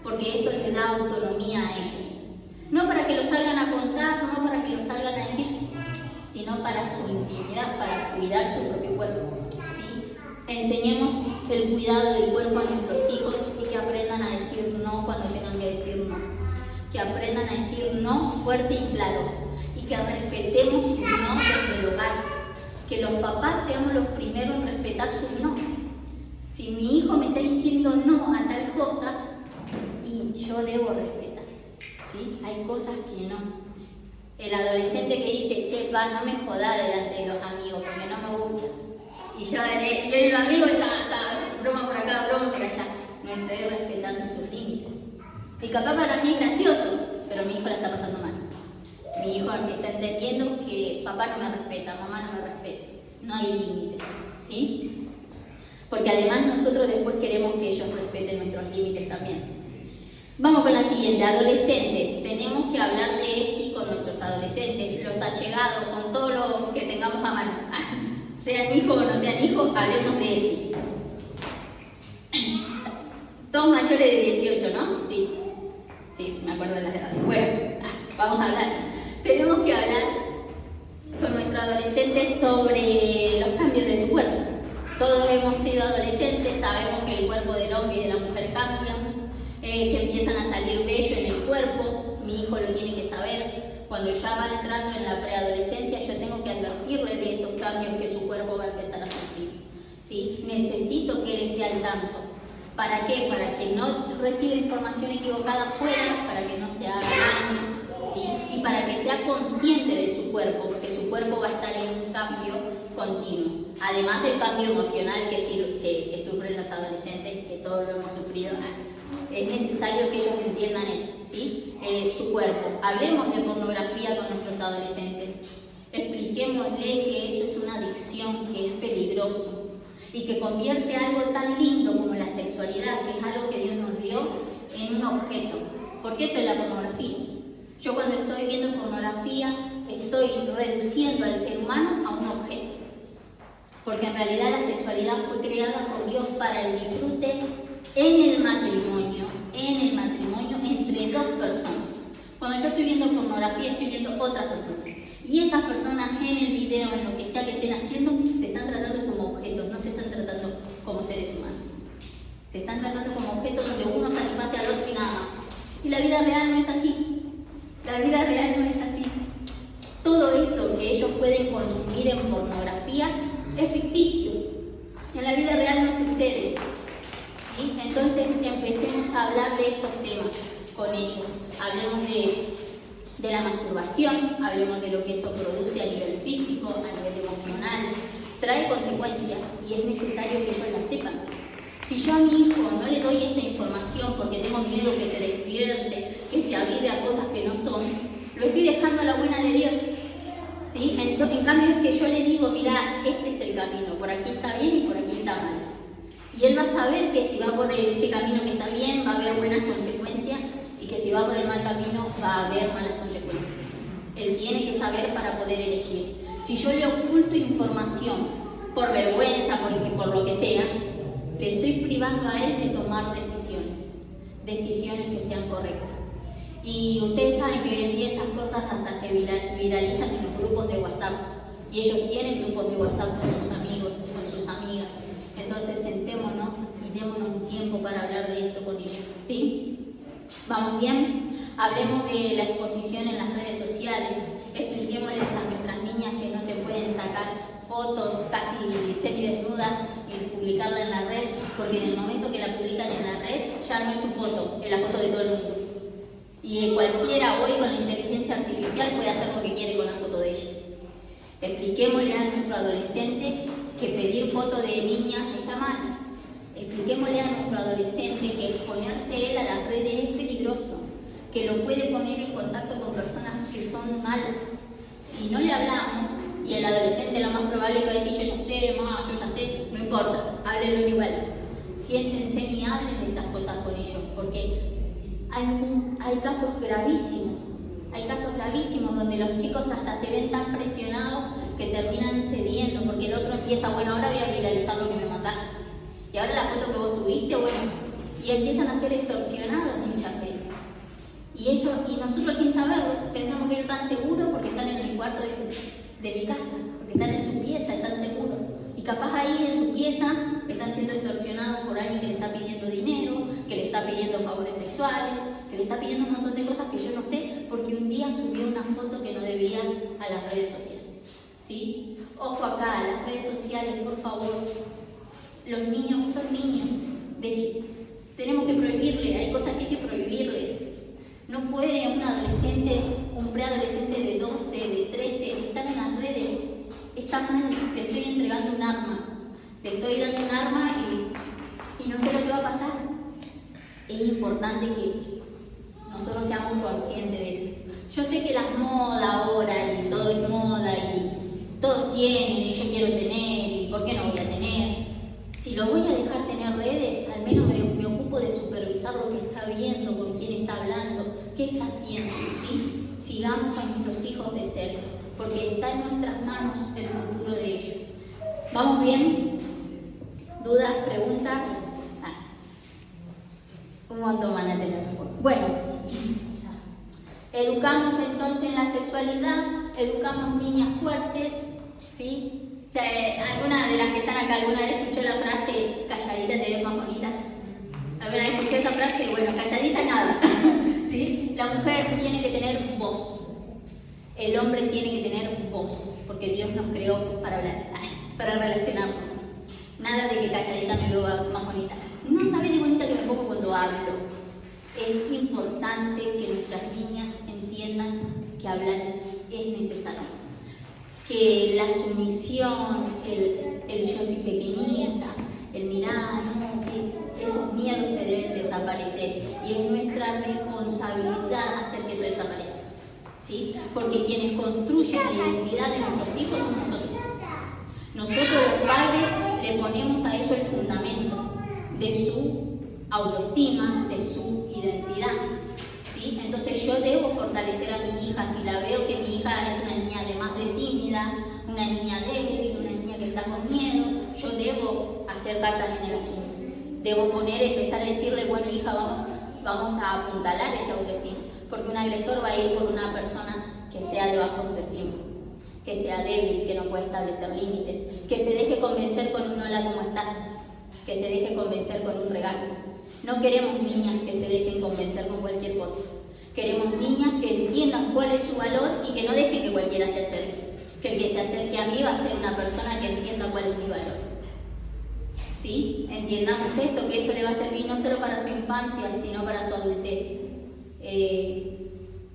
porque eso les da autonomía a ellos. No para que lo salgan a contar, no para que lo salgan a decir, sino para su intimidad, para cuidar su propio cuerpo, ¿sí? Enseñemos el cuidado del cuerpo a nuestros hijos y que aprendan a decir no cuando tengan que decir no. Que aprendan a decir no fuerte y claro. Y que respetemos su no desde el hogar. Que los papás seamos los primeros en respetar sus no. Si mi hijo me está diciendo no a tal cosa, y yo debo respetar, ¿sí? Hay cosas que no. El adolescente que dice, che, pa, no me jodá delante de los amigos porque no me gusta. Y yo el amigo está, broma por acá, broma por allá. No estoy respetando sus límites. Y capaz para mí es gracioso, pero mi hijo la está pasando mal. Mi hijo está entendiendo que papá no me respeta, mamá no me respeta. No hay límites, ¿sí? Porque además nosotros después queremos que ellos respeten nuestros límites también. Vamos con la siguiente, adolescentes. Tenemos que hablar de ESI con nuestros adolescentes, los allegados, con todo lo que tengamos a mano. Sean hijos o no sean hijos, hablemos de ESI. Todos mayores de 18, ¿no? Sí, me acuerdo de las edades. Bueno, vamos a hablar. Tenemos que hablar con nuestros adolescentes sobre los cambios de su cuerpo. Todos hemos sido adolescentes, sabemos que el cuerpo del hombre y de la mujer cambian, que empiezan a salir vello en el cuerpo. Mi hijo lo tiene que saber. Cuando ya va entrando en la preadolescencia, yo tengo que advertirle de esos cambios que su cuerpo va a empezar a sufrir. ¿Sí? Necesito que él esté al tanto. ¿Para qué? Para que no reciba información equivocada afuera, para que no se haga daño, ¿sí? Y para que sea consciente de su cuerpo, porque su cuerpo va a estar en un cambio continuo. Además del cambio emocional que sufren los adolescentes, que todos lo hemos sufrido, es necesario que ellos entiendan eso, ¿sí? Su cuerpo. Hablemos de pornografía con nuestros adolescentes. Expliquémosle que eso es una adicción, que es peligroso y que convierte algo tan lindo como la sexualidad, que es algo que Dios nos dio, en un objeto. Porque eso es la pornografía. Yo cuando estoy viendo pornografía estoy reduciendo al ser humano a un objeto. Porque en realidad la sexualidad fue creada por Dios para el disfrute en el matrimonio entre dos personas. Cuando yo estoy viendo pornografía estoy viendo otras personas. Y esas personas en el video, en lo que sea que estén haciendo, se están tratando como objetos, no se están tratando como seres humanos. Se están tratando como objetos donde uno satisface al otro y nada más. Y la vida real no es así. La vida real no es así. Todo eso que ellos pueden consumir en pornografía es ficticio. En la vida real no sucede. ¿Sí? Entonces empecemos a hablar de estos temas con ellos. Hablemos de la masturbación, hablemos de lo que eso produce a nivel físico, a nivel emocional. Trae consecuencias y es necesario que ellos las sepan. Si yo a mi hijo no le doy esta información porque tengo miedo que se despierte, que se avive a cosas que no son, lo estoy dejando a la buena de Dios. ¿Sí? En cambio es que yo le digo, mira, este es el camino, por aquí está bien y por aquí está mal. Y él va a saber que si va por este camino que está bien, va a haber buenas consecuencias, y que si va por el mal camino, va a haber malas consecuencias. Él tiene que saber para poder elegir. Si yo le oculto información por vergüenza, por lo que sea, le estoy privando a él de tomar decisiones que sean correctas. Y ustedes saben que hoy en día esas cosas hasta se viralizan en los grupos de WhatsApp. Y ellos tienen grupos de WhatsApp con sus amigos, con sus amigas. Entonces sentémonos y démonos un tiempo para hablar de esto con ellos. ¿Sí? ¿Vamos bien? Hablemos de la exposición en las redes sociales. Expliquémosles a nuestras niñas que no se pueden sacar fotos casi semidesnudas y publicarla en la red, porque en el momento que la publican en la red ya no es su foto, es la foto de todo el mundo. Y cualquiera hoy con la inteligencia artificial puede hacer lo que quiere con la foto de ella. Expliquémosle a nuestro adolescente que pedir fotos de niñas está mal. Expliquémosle a nuestro adolescente que exponerse él a las redes es peligroso, que lo puede poner en contacto con personas que son malas. Si no le hablamos, y el adolescente lo más probable que va a decir, yo ya sé, mamá, yo ya sé, no importa, háblenlo igual. Siéntense y hablen de estas cosas con ellos, porque hay casos gravísimos donde los chicos hasta se ven tan presionados que terminan cediendo, porque el otro empieza, bueno, ahora voy a viralizar lo que me mandaste, y ahora la foto que vos subiste, bueno, y empiezan a ser extorsionados muchas veces. Y nosotros sin saberlo, pensamos que ellos están seguros porque están en el cuarto de mi casa, porque están en su pieza, están seguros. Y capaz ahí en su pieza están siendo extorsionados por alguien que le está pidiendo dinero, que le está pidiendo favores sexuales, que le está pidiendo un montón de cosas que yo no sé, porque un día subió una foto que no debía a las redes sociales. ¿Sí? Ojo acá, las redes sociales, por favor, Los niños son niños. Tenemos que prohibirle, hay cosas que hay que prohibirles. No puede un adolescente, un preadolescente de 12, de 13, estar en las redes. Está mal, le estoy entregando un arma. Le estoy dando un arma y no sé lo que va a pasar. Es importante que nosotros seamos conscientes de esto. Yo sé que las modas ahora y todo es moda y todos tienen y yo quiero tener y ¿por qué no voy a tener? Si lo voy a dejar tener redes, al menos me ocupo de supervisar lo que está viendo, con quién está hablando, qué está haciendo, ¿sí? Sigamos a nuestros hijos de cerca, porque está en nuestras manos el futuro de ellos. ¿Vamos bien? ¿Dudas? ¿Preguntas? Un montón van a tener. Bueno, educamos entonces en la sexualidad, educamos niñas fuertes, ¿sí? O sea, alguna de las que están acá, ¿alguna vez escuchó la frase calladita te ves más bonita? ¿Alguna vez escuchó esa frase? Bueno, calladita nada, ¿sí? La mujer tiene que tener voz, el hombre tiene que tener voz, porque Dios nos creó para hablar, para relacionarnos. Nada de que calladita me veo más bonita. No sabes de bonita que me pongo cuando hablo. Es importante que nuestras niñas entiendan que hablar es necesario. Que la sumisión, el yo soy pequeñita, el mirar, ¿no? Que esos miedos se deben desaparecer. Y es nuestra responsabilidad hacer que eso desaparezca, ¿sí? Porque quienes construyen la identidad de nuestros hijos somos nosotros. Nosotros los padres le ponemos a ellos el fundamento de su autoestima, de su identidad, ¿sí? Entonces yo debo fortalecer a mi hija. Si la veo que mi hija es una niña además de tímida, una niña débil, una niña que está con miedo, yo debo hacer cartas en el asunto. Debo empezar a decirle, bueno hija, vamos a apuntalar esa autoestima, porque un agresor va a ir por una persona que sea de baja autoestima, que sea débil, que no puede establecer límites, que se deje convencer con un hola, ¿cómo estás? Que se deje convencer con un regalo. No queremos niñas que se dejen convencer con cualquier cosa. Queremos niñas que entiendan cuál es su valor y que no dejen que cualquiera se acerque. Que el que se acerque a mí va a ser una persona que entienda cuál es mi valor. ¿Sí? Entiendamos esto, que eso le va a servir no solo para su infancia, sino para su adultez.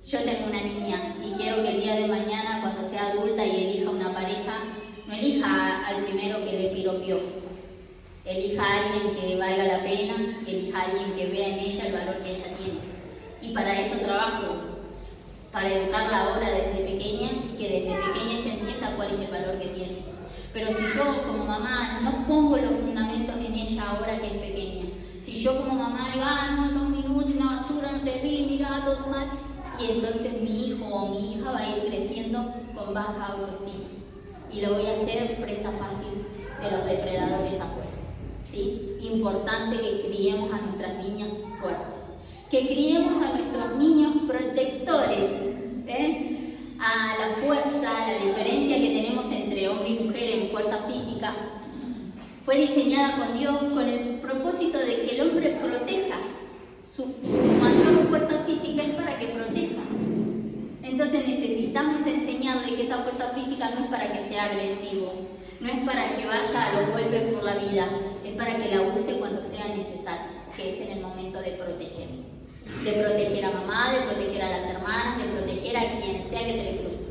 Yo tengo una niña y quiero que el día de mañana, cuando sea adulta y elija una pareja, no elija al primero que le piropió. Elija a alguien que valga la pena, elija a alguien que vea en ella el valor que ella tiene. Y para eso trabajo, para educarla ahora desde pequeña y que desde pequeña ella entienda cuál es el valor que tiene. Pero si yo como mamá no pongo los fundamentos en ella ahora que es pequeña, si yo como mamá digo, no, son un inútil, una basura, no se ve, mira, todo mal, y entonces mi hijo o mi hija va a ir creciendo con baja autoestima. Y lo voy a hacer presa fácil de los depredadores afuera. ¿Sí? Importante que criemos a nuestras niñas fuertes, que criemos a nuestros niños protectores, a la fuerza, la diferencia que tenemos entre hombre y mujer en fuerza física fue diseñada con Dios con el propósito de que el hombre proteja. Su mayor fuerza física es para que proteja. Entonces necesitamos enseñarle que esa fuerza física no es para que sea agresivo, no es para que vaya a los golpes por la vida, es para que la use cuando sea necesario, que es en el momento de proteger. De proteger a mamá, de proteger a las hermanas, de proteger a quien sea que se le cruce.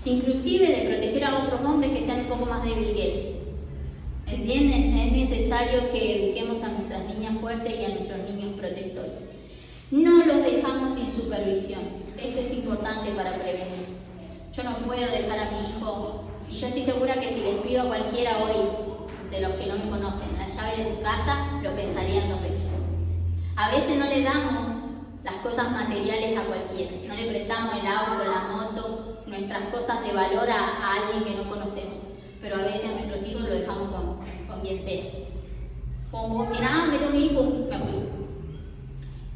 Inclusive de proteger a otros hombres que sean un poco más débiles que él. ¿Entienden? Es necesario que eduquemos a nuestras niñas fuertes y a nuestros niños protectores. No los dejamos sin supervisión. Esto es importante para prevenir. Yo no puedo dejar a mi hijo, y yo estoy segura que si les pido a cualquiera hoy, de los que no me conocen, la llave de su casa, lo pensarían 2 veces. A veces no le damos las cosas materiales a cualquiera, no le prestamos el auto, la moto, nuestras cosas de valor a alguien que no conocemos, pero a veces a nuestros hijos lo dejamos con quien sea. Como me tengo que ir, me fui.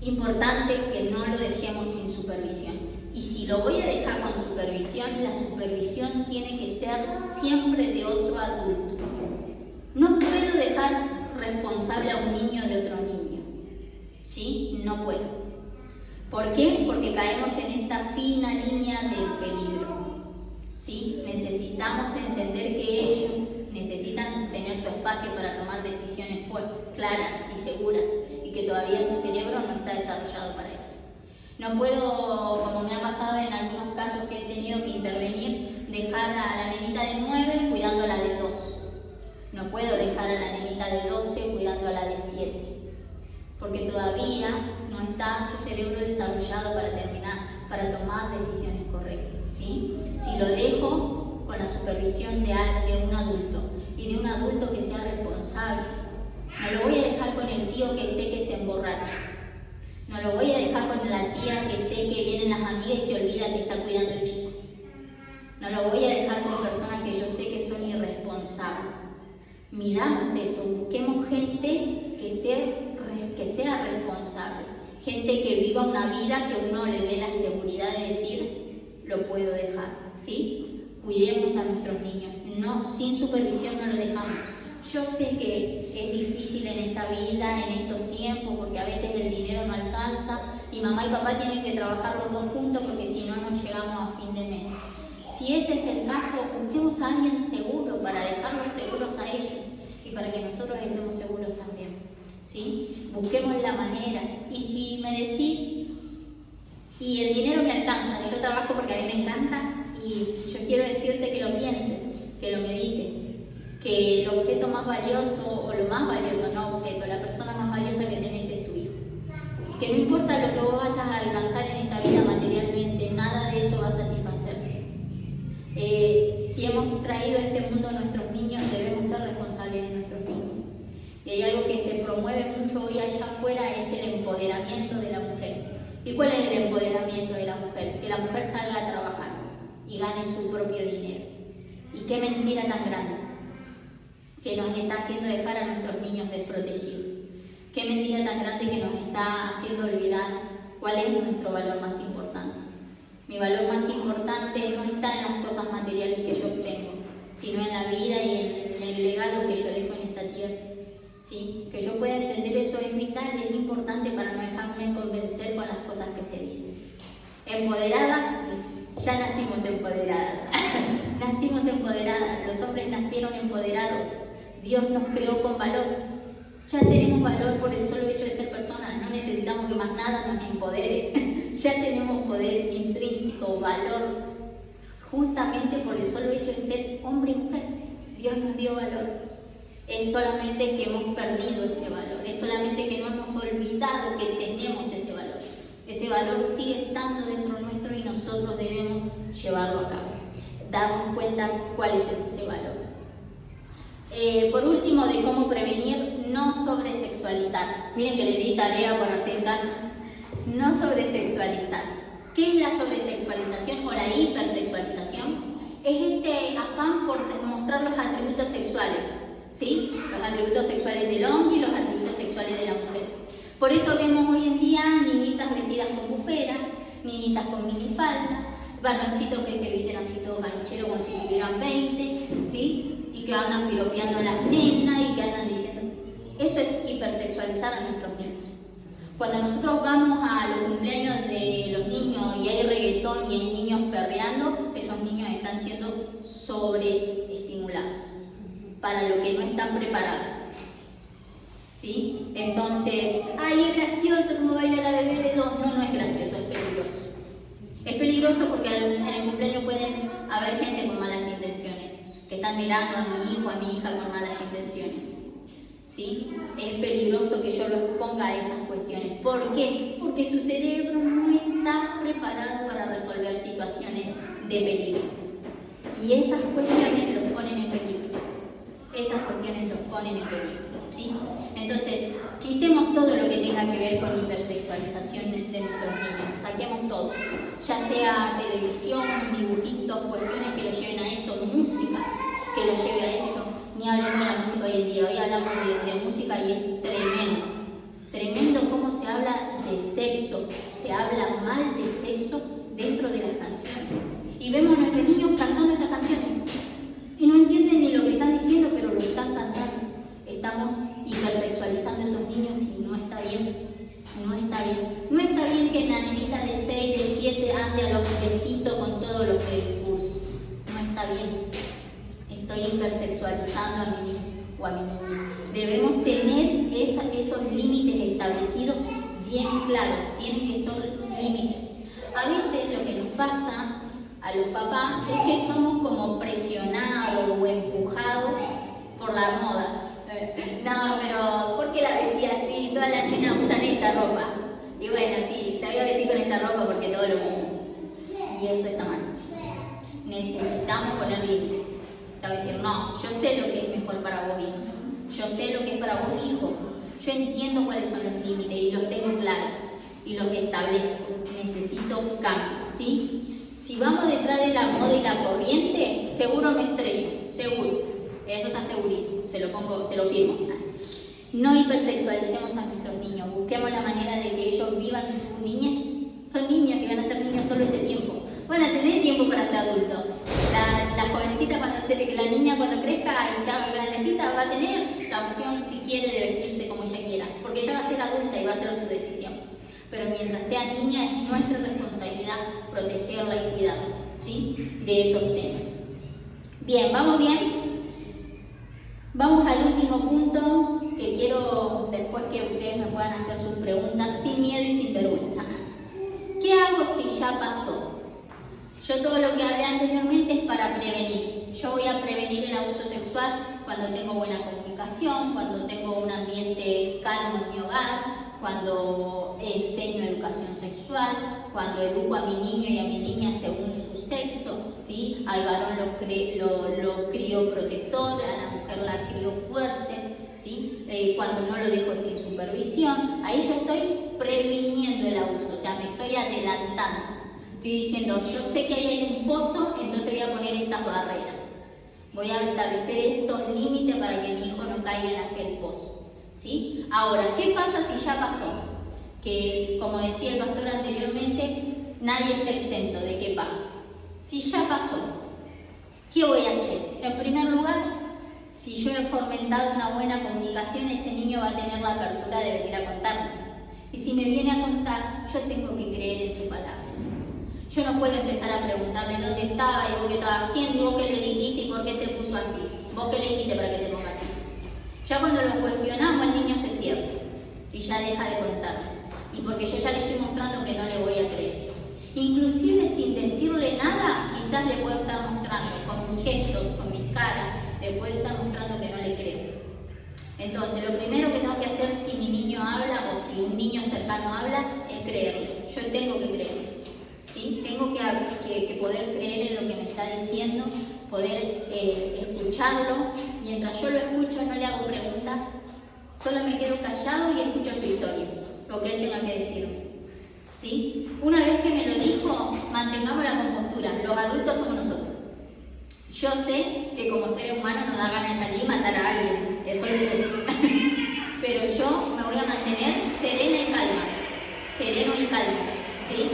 Importante que no lo dejemos sin supervisión. Y si lo voy a dejar con supervisión, la supervisión tiene que ser siempre de otro adulto. No puedo dejar responsable a un niño de otro niño. ¿Sí? No puedo. ¿Por qué? Porque caemos en esta fina línea del peligro. ¿Sí? Necesitamos entender que ellos necesitan tener su espacio para tomar decisiones claras y seguras y que todavía su cerebro no está desarrollado para eso. No puedo, como me ha pasado en algunos casos que he tenido que intervenir, dejar a la nenita de 9 cuidando a la de 2. No puedo dejar a la nenita de 12 cuidando a la de 7, porque todavía no está su cerebro desarrollado para tomar decisiones correctas, ¿sí? Si lo dejo con la supervisión de un adulto, y de un adulto que sea responsable, no lo voy a dejar con el tío que sé que se emborracha, no lo voy a dejar con la tía que sé que vienen las amigas y se olvida que está cuidando chicos, no lo voy a dejar con personas que yo sé que son irresponsables. Miramos eso, busquemos gente que sea responsable, gente que viva una vida que uno le dé la seguridad de decir, lo puedo dejar, ¿sí? Cuidemos a nuestros niños, no, sin supervisión no lo dejamos. Yo sé que es difícil en esta vida, en estos tiempos, porque a veces el dinero no alcanza y mamá y papá tienen que trabajar los dos juntos porque si no, no llegamos a fin de mes. Si ese es el caso, busquemos a alguien seguro para dejarlos seguros a ellos y para que nosotros estemos seguros también, ¿sí? Busquemos la manera. Y si me decís, y el dinero me alcanza, yo trabajo porque a mí me encanta, y yo quiero decirte que lo pienses, que lo medites, que el objeto más valioso, o lo más valioso, no objeto, la persona más valiosa que tenés es tu hijo. Y que no importa lo que vos vayas a alcanzar en esta vida materialmente, nada de eso va a satisfacerte. Si hemos traído a este mundo a nuestros niños, debemos ser responsables de nuestros niños. Y hay algo que se promueve mucho hoy allá afuera, es el empoderamiento de la mujer. ¿Y cuál es el empoderamiento de la mujer? Que la mujer salga a trabajar y gane su propio dinero. Y qué mentira tan grande que nos está haciendo dejar a nuestros niños desprotegidos. Qué mentira tan grande que nos está haciendo olvidar cuál es nuestro valor más importante. Mi valor más importante no está en las cosas materiales que yo obtengo, sino en la vida y en el legado que yo dejo en esta tierra. ¿Sí? Que yo pueda entender eso es vital y es importante para no dejarme convencer con las cosas que se dicen. Empoderada, ya nacimos empoderadas. Nacimos empoderadas, los hombres nacieron empoderados. Dios nos creó con valor. Ya tenemos valor por el solo hecho de ser personas, no necesitamos que más nada nos empodere. Ya tenemos poder intrínseco, valor, justamente por el solo hecho de ser hombre y mujer. Dios nos dio valor. Es solamente que hemos perdido ese valor, es solamente que no hemos olvidado que tenemos ese valor. Ese valor sigue estando dentro nuestro y nosotros debemos llevarlo a cabo, darnos cuenta cuál es ese valor. Por último, de cómo prevenir, no sobresexualizar. Miren que le di tarea para hacer en casa. No sobresexualizar. ¿Qué es la sobresexualización o la hipersexualización? Es este afán por mostrar los atributos sexuales, ¿sí? Los atributos sexuales del hombre y los atributos sexuales de la mujer. Por eso vemos hoy en día niñitas vestidas con pupera, niñitas con minifalda, varoncitos que se visten así todos gancheros como si tuvieran 20, ¿sí? Y que andan piropeando a las nenas y que andan diciendo... Eso es hipersexualizar a nuestros niños. Cuando nosotros vamos a los cumpleaños de los niños y hay reggaetón y hay niños perreando, esos niños están siendo sobreestimulados para lo que no están preparados, ¿sí? Entonces, ¡ay, es gracioso como baila la bebé de 2! No, no es gracioso, es peligroso. Es peligroso porque en el cumpleaños pueden haber gente con malas intenciones, que están mirando a mi hijo, a mi hija con malas intenciones, ¿sí? Es peligroso que yo los ponga a esas cuestiones. ¿Por qué? Porque su cerebro no está preparado para resolver situaciones de peligro. Y esas cuestiones los ponen en peligro. Esas cuestiones los ponen en peligro, ¿sí? Entonces, quitemos todo lo que tenga que ver con hipersexualización de nuestros niños. Saquemos todo. Ya sea televisión, dibujitos, cuestiones que lo lleven a eso, música que lo lleve a eso. Ni hablemos de la música hoy en día. Hoy hablamos de música y es tremendo. Tremendo cómo se habla de sexo. Se habla mal de sexo dentro de las canciones. Y vemos a nuestros niños cantando esas canciones. Y no entienden ni lo que están diciendo, pero lo están cantando. Estamos hipersexualizando a esos niños y no está bien. No está bien. No está bien que la nenita de 6, de 7 ande a los besitos con todos los del curso. No está bien. Estoy hipersexualizando a mi niño o a mi niña. Debemos tener esos límites establecidos bien claros, tienen que ser límites. A veces lo que nos pasa a los papás es que somos como presionados o empujados por la moda. No, pero ¿por qué la vestí así? Todas las niñas usan esta ropa. Y bueno, sí, la voy a vestir con esta ropa porque todos lo usan. Y eso está mal. Necesitamos poner límites. Te voy a decir, no, yo sé lo que es mejor para vos, hijo. Yo sé lo que es para vos, hijo. Yo entiendo cuáles son los límites y los tengo claros. Y los establezco. Necesito cambios, ¿sí? Si vamos detrás de la moda y la corriente, seguro me estrello. Seguro. Eso está segurísimo. Se lo firmo. No hipersexualicemos a nuestros niños. Busquemos la manera de que ellos vivan su niñez. Son niños y van a ser niños solo este tiempo. Van a tener tiempo para ser adultos. La jovencita, la niña cuando crezca y sea grandecita, va a tener la opción, si quiere, de vestirse como ella quiera. Porque ella va a ser adulta y va a ser su decisión. Pero mientras sea niña, es nuestra responsabilidad protegerla y cuidarla, ¿sí? De esos temas. Bien, ¿vamos bien? Vamos al último punto que quiero, después que ustedes me puedan hacer sus preguntas, sin miedo y sin vergüenza. ¿Qué hago si ya pasó? Yo todo lo que hablé anteriormente es para prevenir. Yo voy a prevenir el abuso sexual cuando tengo buena comunicación, cuando tengo un ambiente calmo en mi hogar, cuando enseño educación sexual, cuando educo a mi niño y a mi niña según su sexo, ¿sí? Al varón lo crío protector, a la mujer la crío fuerte, ¿sí? Cuando no lo dejo sin supervisión, ahí yo estoy previniendo el abuso, o sea, me estoy adelantando. Estoy diciendo, yo sé que ahí hay un pozo, entonces voy a poner estas barreras. Voy a establecer estos límites para que mi hijo no caiga en aquel pozo, ¿sí? Ahora, ¿qué pasa si ya pasó? Que, como decía el pastor anteriormente, nadie está exento de que pase. Si ya pasó, ¿qué voy a hacer? En primer lugar, si yo he fomentado una buena comunicación, ese niño va a tener la apertura de venir a contarme. Y si me viene a contar, yo tengo que creer en su palabra. Yo no puedo empezar a preguntarle dónde estaba y vos qué estaba haciendo y vos qué le dijiste y por qué se puso así. Vos qué le dijiste para que se ponga así. Ya cuando lo cuestionamos, el niño se cierra y ya deja de contar. Y porque yo ya le estoy mostrando que no le voy a creer. Inclusive sin decirle nada, quizás le puedo estar mostrando con mis gestos, con mis caras, le puedo estar mostrando que no le creo. Entonces, lo primero que tengo que hacer si mi niño habla o si un niño cercano habla es creerle. Yo tengo que creerle. ¿Sí? Tengo que poder creer en lo que me está diciendo, poder escucharlo. Mientras yo lo escucho, no le hago preguntas, solo me quedo callado y escucho su historia, lo que él tenga que decir. ¿Sí? Una vez que me lo dijo, mantengamos la compostura. Los adultos somos nosotros. Yo sé que como ser humano nos da ganas de salir y matar a alguien, eso lo sé. Pero yo me voy a mantener serena y calma, sereno y calmo, ¿sí?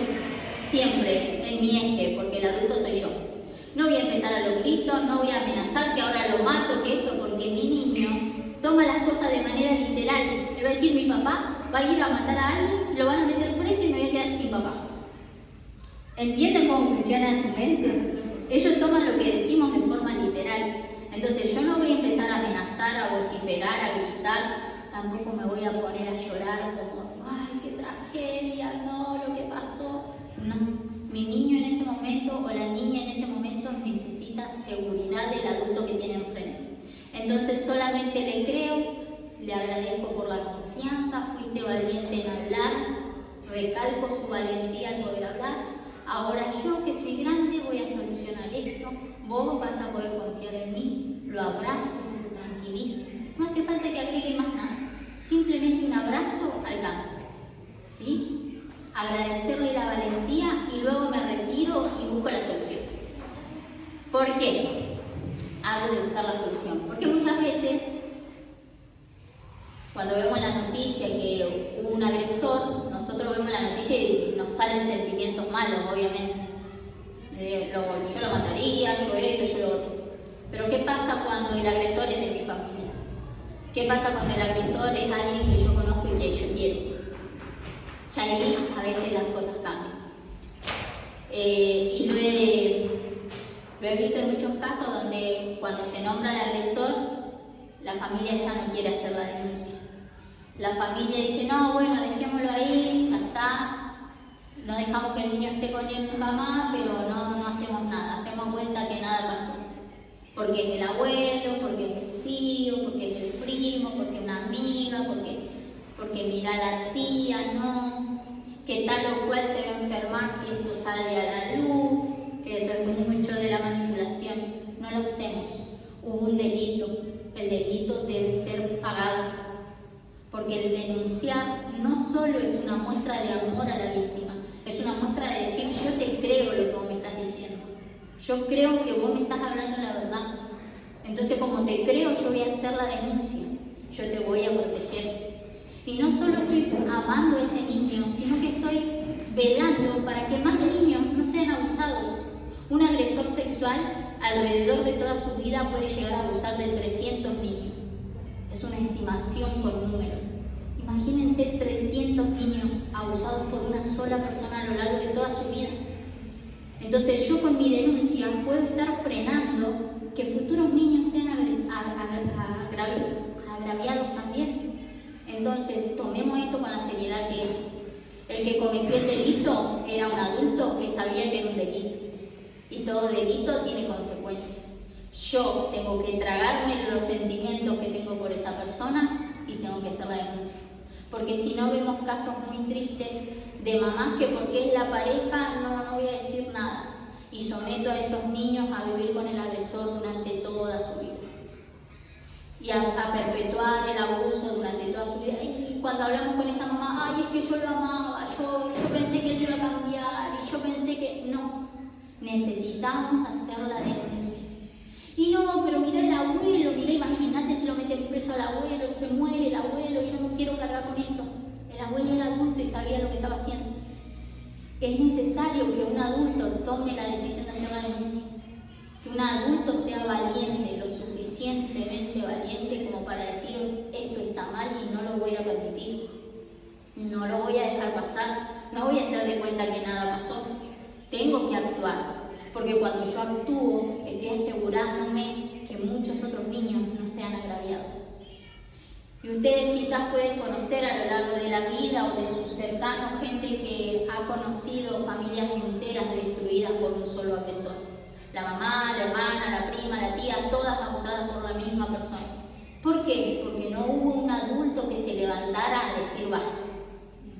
Siempre en mi eje, porque el adulto soy yo. No voy a empezar a los gritos, no voy a amenazar que ahora lo mato, que esto, porque mi niño toma las cosas de manera literal. Le voy a decir, mi papá va a ir a matar a alguien, lo van a meter preso y me voy a quedar sin papá. ¿Entienden cómo funciona su mente? Ellos toman lo que decimos de forma literal. Entonces yo no voy a empezar a amenazar, a vociferar, a gritar, tampoco me voy a poner a llorar como, ay, qué tragedia, no, lo que pasó. No, mi niño en ese momento o la niña en ese momento necesita seguridad del adulto que tiene enfrente. Entonces solamente le creo, le agradezco por la confianza, fuiste valiente en hablar, recalco su valentía al poder hablar. Ahora yo que soy grande voy a solucionar esto, vos vas a poder confiar en mí, lo abrazo, lo tranquilizo. No hace falta que agregue más nada, simplemente un abrazo alcanza, ¿sí? Agradecerle la valentía y luego me retiro y busco la solución. ¿Por qué? Hablo de buscar la solución. Porque muchas veces, cuando vemos la noticia que hubo un agresor, nosotros vemos la noticia y nos salen sentimientos malos, obviamente. Yo lo mataría, yo esto, yo lo otro. Pero ¿qué pasa cuando el agresor es de mi familia? ¿Qué pasa cuando el agresor es alguien que yo conozco y que yo quiero? Ya ahí a veces las cosas cambian. Y lo he visto en muchos casos donde cuando se nombra al agresor, la familia ya no quiere hacer la denuncia. La familia dice, no, bueno, dejémoslo ahí, ya está, no dejamos que el niño esté con él nunca más, pero no hacemos nada, hacemos cuenta que nada pasó. Porque es el abuelo, porque es el tío, porque es el primo, porque es una amiga, porque mira a la tía, no, que tal o cual se va a enfermar si esto sale a la luz, que eso es mucho de la manipulación. No lo usemos. Hubo un delito, el delito debe ser pagado, porque el denunciar no solo es una muestra de amor a la víctima, es una muestra de decir, yo te creo lo que vos me estás diciendo, yo creo que vos me estás hablando la verdad, entonces como te creo yo voy a hacer la denuncia, yo te voy a proteger. Y no solo estoy amando a ese niño, sino que estoy velando para que más niños no sean abusados. Un agresor sexual alrededor de toda su vida puede llegar a abusar de 300 niños. Es una estimación con números. Imagínense 300 niños abusados por una sola persona a lo largo de toda su vida. Entonces yo con mi denuncia puedo estar frenando que futuros niños sean agraviados también. Entonces tomemos esto con la seriedad que es. El que cometió el delito era un adulto que sabía que era un delito. Y todo delito tiene consecuencias. Yo tengo que tragarme los sentimientos que tengo por esa persona y tengo que hacer la denuncia. Porque si no vemos casos muy tristes de mamás que porque es la pareja no voy a decir nada. Y someto a esos niños a vivir con el agresor durante toda su vida. Y a perpetuar el abuso durante toda su vida. Y cuando hablamos con esa mamá, ay, es que yo lo amaba, yo pensé que él iba a cambiar y yo pensé que no. Necesitamos hacer la denuncia. Y no, pero mira el abuelo, mira, imagínate si lo meten preso al abuelo, se muere el abuelo, yo no quiero cargar con eso. El abuelo era adulto y sabía lo que estaba haciendo. Es necesario que un adulto tome la decisión de hacer la denuncia. Que un adulto sea valiente, lo suficientemente valiente como para decir esto está mal y no lo voy a permitir. No lo voy a dejar pasar, no voy a hacer de cuenta que nada pasó. Tengo que actuar, porque cuando yo actúo estoy asegurándome que muchos otros niños no sean agraviados. Y ustedes quizás pueden conocer a lo largo de la vida o de sus cercanos gente que ha conocido familias enteras destruidas por un solo agresor. La mamá, la hermana, la prima, la tía, todas abusadas por la misma persona. ¿Por qué? Porque no hubo un adulto que se levantara a decir basta.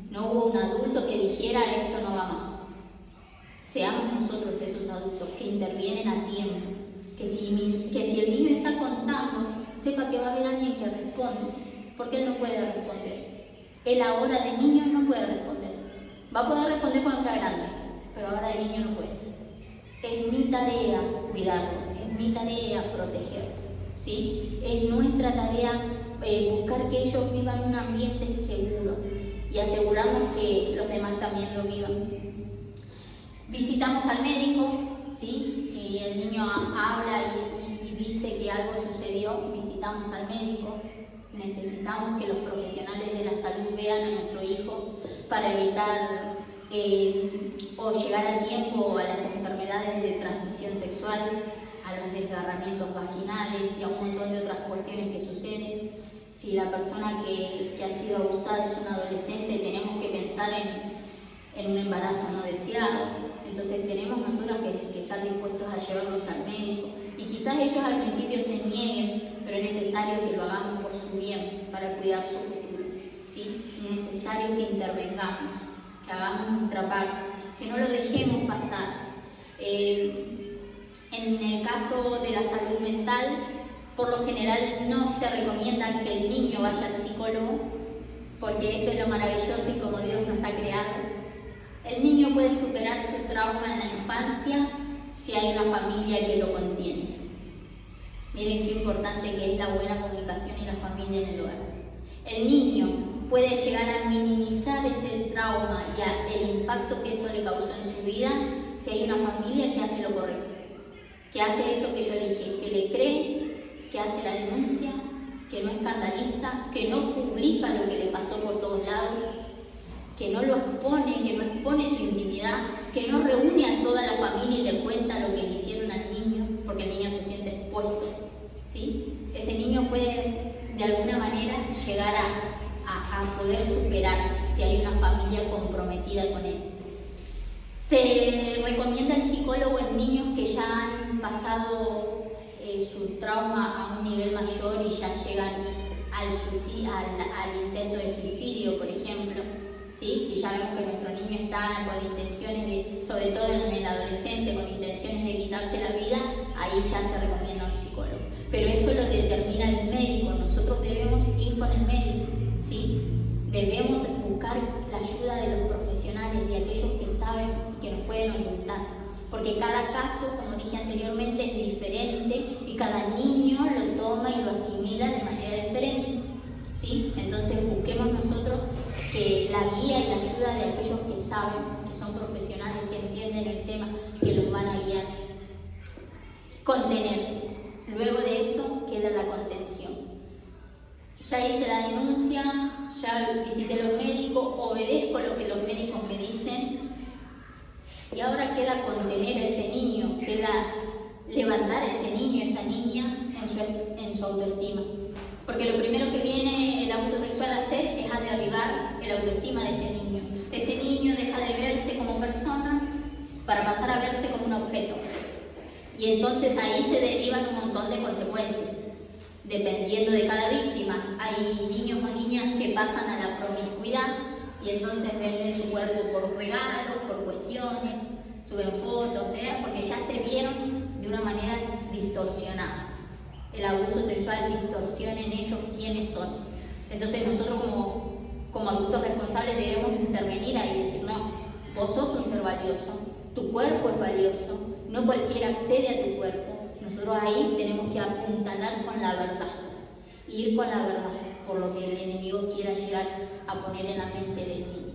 No hubo un adulto que dijera esto no va más. Seamos nosotros esos adultos que intervienen a tiempo, que si el niño está contando, sepa que va a haber alguien que responde, porque él no puede responder. Él ahora de niño no puede responder. Va a poder responder cuando sea grande, pero ahora de niño no puede. Es mi tarea cuidarlo, es mi tarea protegerlo, ¿sí? Es nuestra tarea buscar que ellos vivan un ambiente seguro y asegurarnos que los demás también lo vivan. Visitamos al médico, ¿sí? Si el niño habla y dice que algo sucedió, visitamos al médico. Necesitamos que los profesionales de la salud vean a nuestro hijo para evitar o llegar a tiempo a las enfermedades de transmisión sexual, a los desgarramientos vaginales y a un montón de otras cuestiones que suceden. Si la persona que ha sido abusada es un adolescente, tenemos que pensar en un embarazo no deseado. Entonces tenemos nosotros que estar dispuestos a llevarlos al médico. Y quizás ellos al principio se nieguen, pero es necesario que lo hagamos por su bien, para cuidar su futuro, ¿sí? Es necesario que intervengamos, que hagamos nuestra parte, que no lo dejemos pasar. En el caso de la salud mental, por lo general no se recomienda que el niño vaya al psicólogo, porque esto es lo maravilloso y como Dios nos ha creado. El niño puede superar su trauma en la infancia si hay una familia que lo contiene. Miren qué importante que es la buena comunicación y la familia en el hogar. El niño puede llegar a minimizar ese trauma y el impacto que eso le causó en su vida si hay una familia que hace lo correcto, que hace esto que yo dije, que le cree, que hace la denuncia, que no escandaliza, que no publica lo que le pasó por todos lados, que no lo expone, que no expone su intimidad, que no reúne a toda la familia y le cuenta lo que le hicieron al niño, porque el niño se siente expuesto, ¿sí? Ese niño puede poder superarse si hay una familia comprometida con él. Se recomienda el psicólogo en niños que ya han pasado su trauma a un nivel mayor y ya llegan al intento de suicidio, por ejemplo. ¿Sí? Si ya vemos que nuestro niño está con intenciones de, sobre todo en el adolescente, con intenciones de quitarse la vida, ahí ya se recomienda un psicólogo. Pero eso lo determina el médico, nosotros debemos ir con el médico, ¿sí? Debemos buscar la ayuda de los profesionales, de aquellos que saben y que nos pueden orientar. Porque cada caso, como dije anteriormente, es diferente y cada niño lo toma y lo asimila de manera diferente, ¿sí? Entonces busquemos nosotros que la guía y la ayuda de aquellos que saben, que son profesionales, que entienden el tema y que los van a guiar. Contener. Luego de eso queda la contención. Ya hice la denuncia, ya visité a los médicos, obedezco lo que los médicos me dicen y ahora queda contener a ese niño, queda levantar a ese niño, esa niña en su autoestima. Porque lo primero que viene el abuso sexual a hacer es a derribar el autoestima de ese niño. Ese niño deja de verse como persona para pasar a verse como un objeto. Y entonces ahí se derivan un montón de consecuencias, dependiendo de cada víctima. Hay niños o niñas que pasan a la promiscuidad y entonces venden su cuerpo por regalos, por cuestiones, suben fotos, porque ya se vieron de una manera distorsionada. El abuso sexual distorsiona en ellos quiénes son. Entonces nosotros como adultos responsables debemos intervenir ahí y decir, no, vos sos un ser valioso, tu cuerpo es valioso, no cualquiera accede a tu cuerpo. Nosotros ahí tenemos que apuntalar con la verdad, ir con la verdad, por lo que el enemigo quiera llegar a poner en la mente del niño.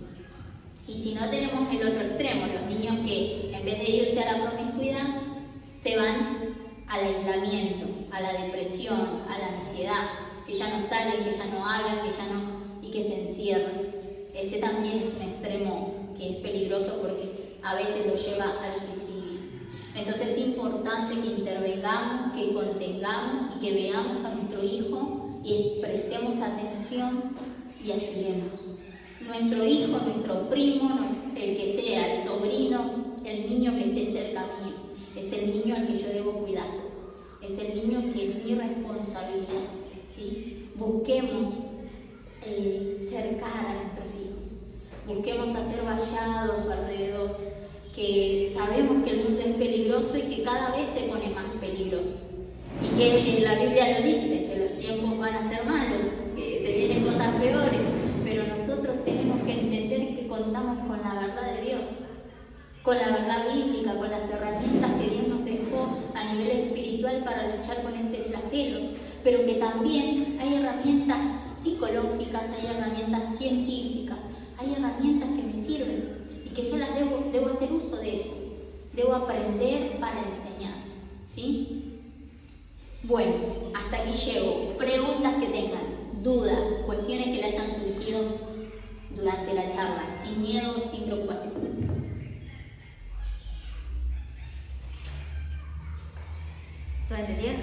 Y si no, tenemos el otro extremo, los niños que en vez de irse a la promiscuidad, se van al aislamiento, a la depresión, a la ansiedad, que ya no salen, que ya no hablan, y que se encierran. Ese también es un extremo que es peligroso porque a veces lo lleva al suicidio. Entonces es importante que intervengamos, que contengamos y que veamos a nuestro hijo y prestemos atención y ayudemos. Nuestro hijo, nuestro primo, el que sea, el sobrino, el niño que esté cerca mío, es el niño al que yo debo cuidar, es el niño que es mi responsabilidad, ¿sí? Busquemos cercar a nuestros hijos, busquemos hacer vallado a su alrededor, que sabemos que el mundo es peligroso y que cada vez se pone más peligroso, y que la Biblia lo dice, que los tiempos van a ser malos, que se vienen cosas peores, pero nosotros tenemos que entender que contamos con la verdad de Dios, con la verdad bíblica, con las herramientas que Dios nos dejó a nivel espiritual para luchar con este flagelo, pero que también hay herramientas psicológicas, hay herramientas científicas, hay herramientas que me sirven y que yo las debo hacer uso de eso, debo aprender para enseñar, ¿sí? Bueno, hasta aquí llego. Preguntas que tengan, dudas, cuestiones que le hayan surgido durante la charla, sin miedo, sin preocupación. ¿Lo entendieron?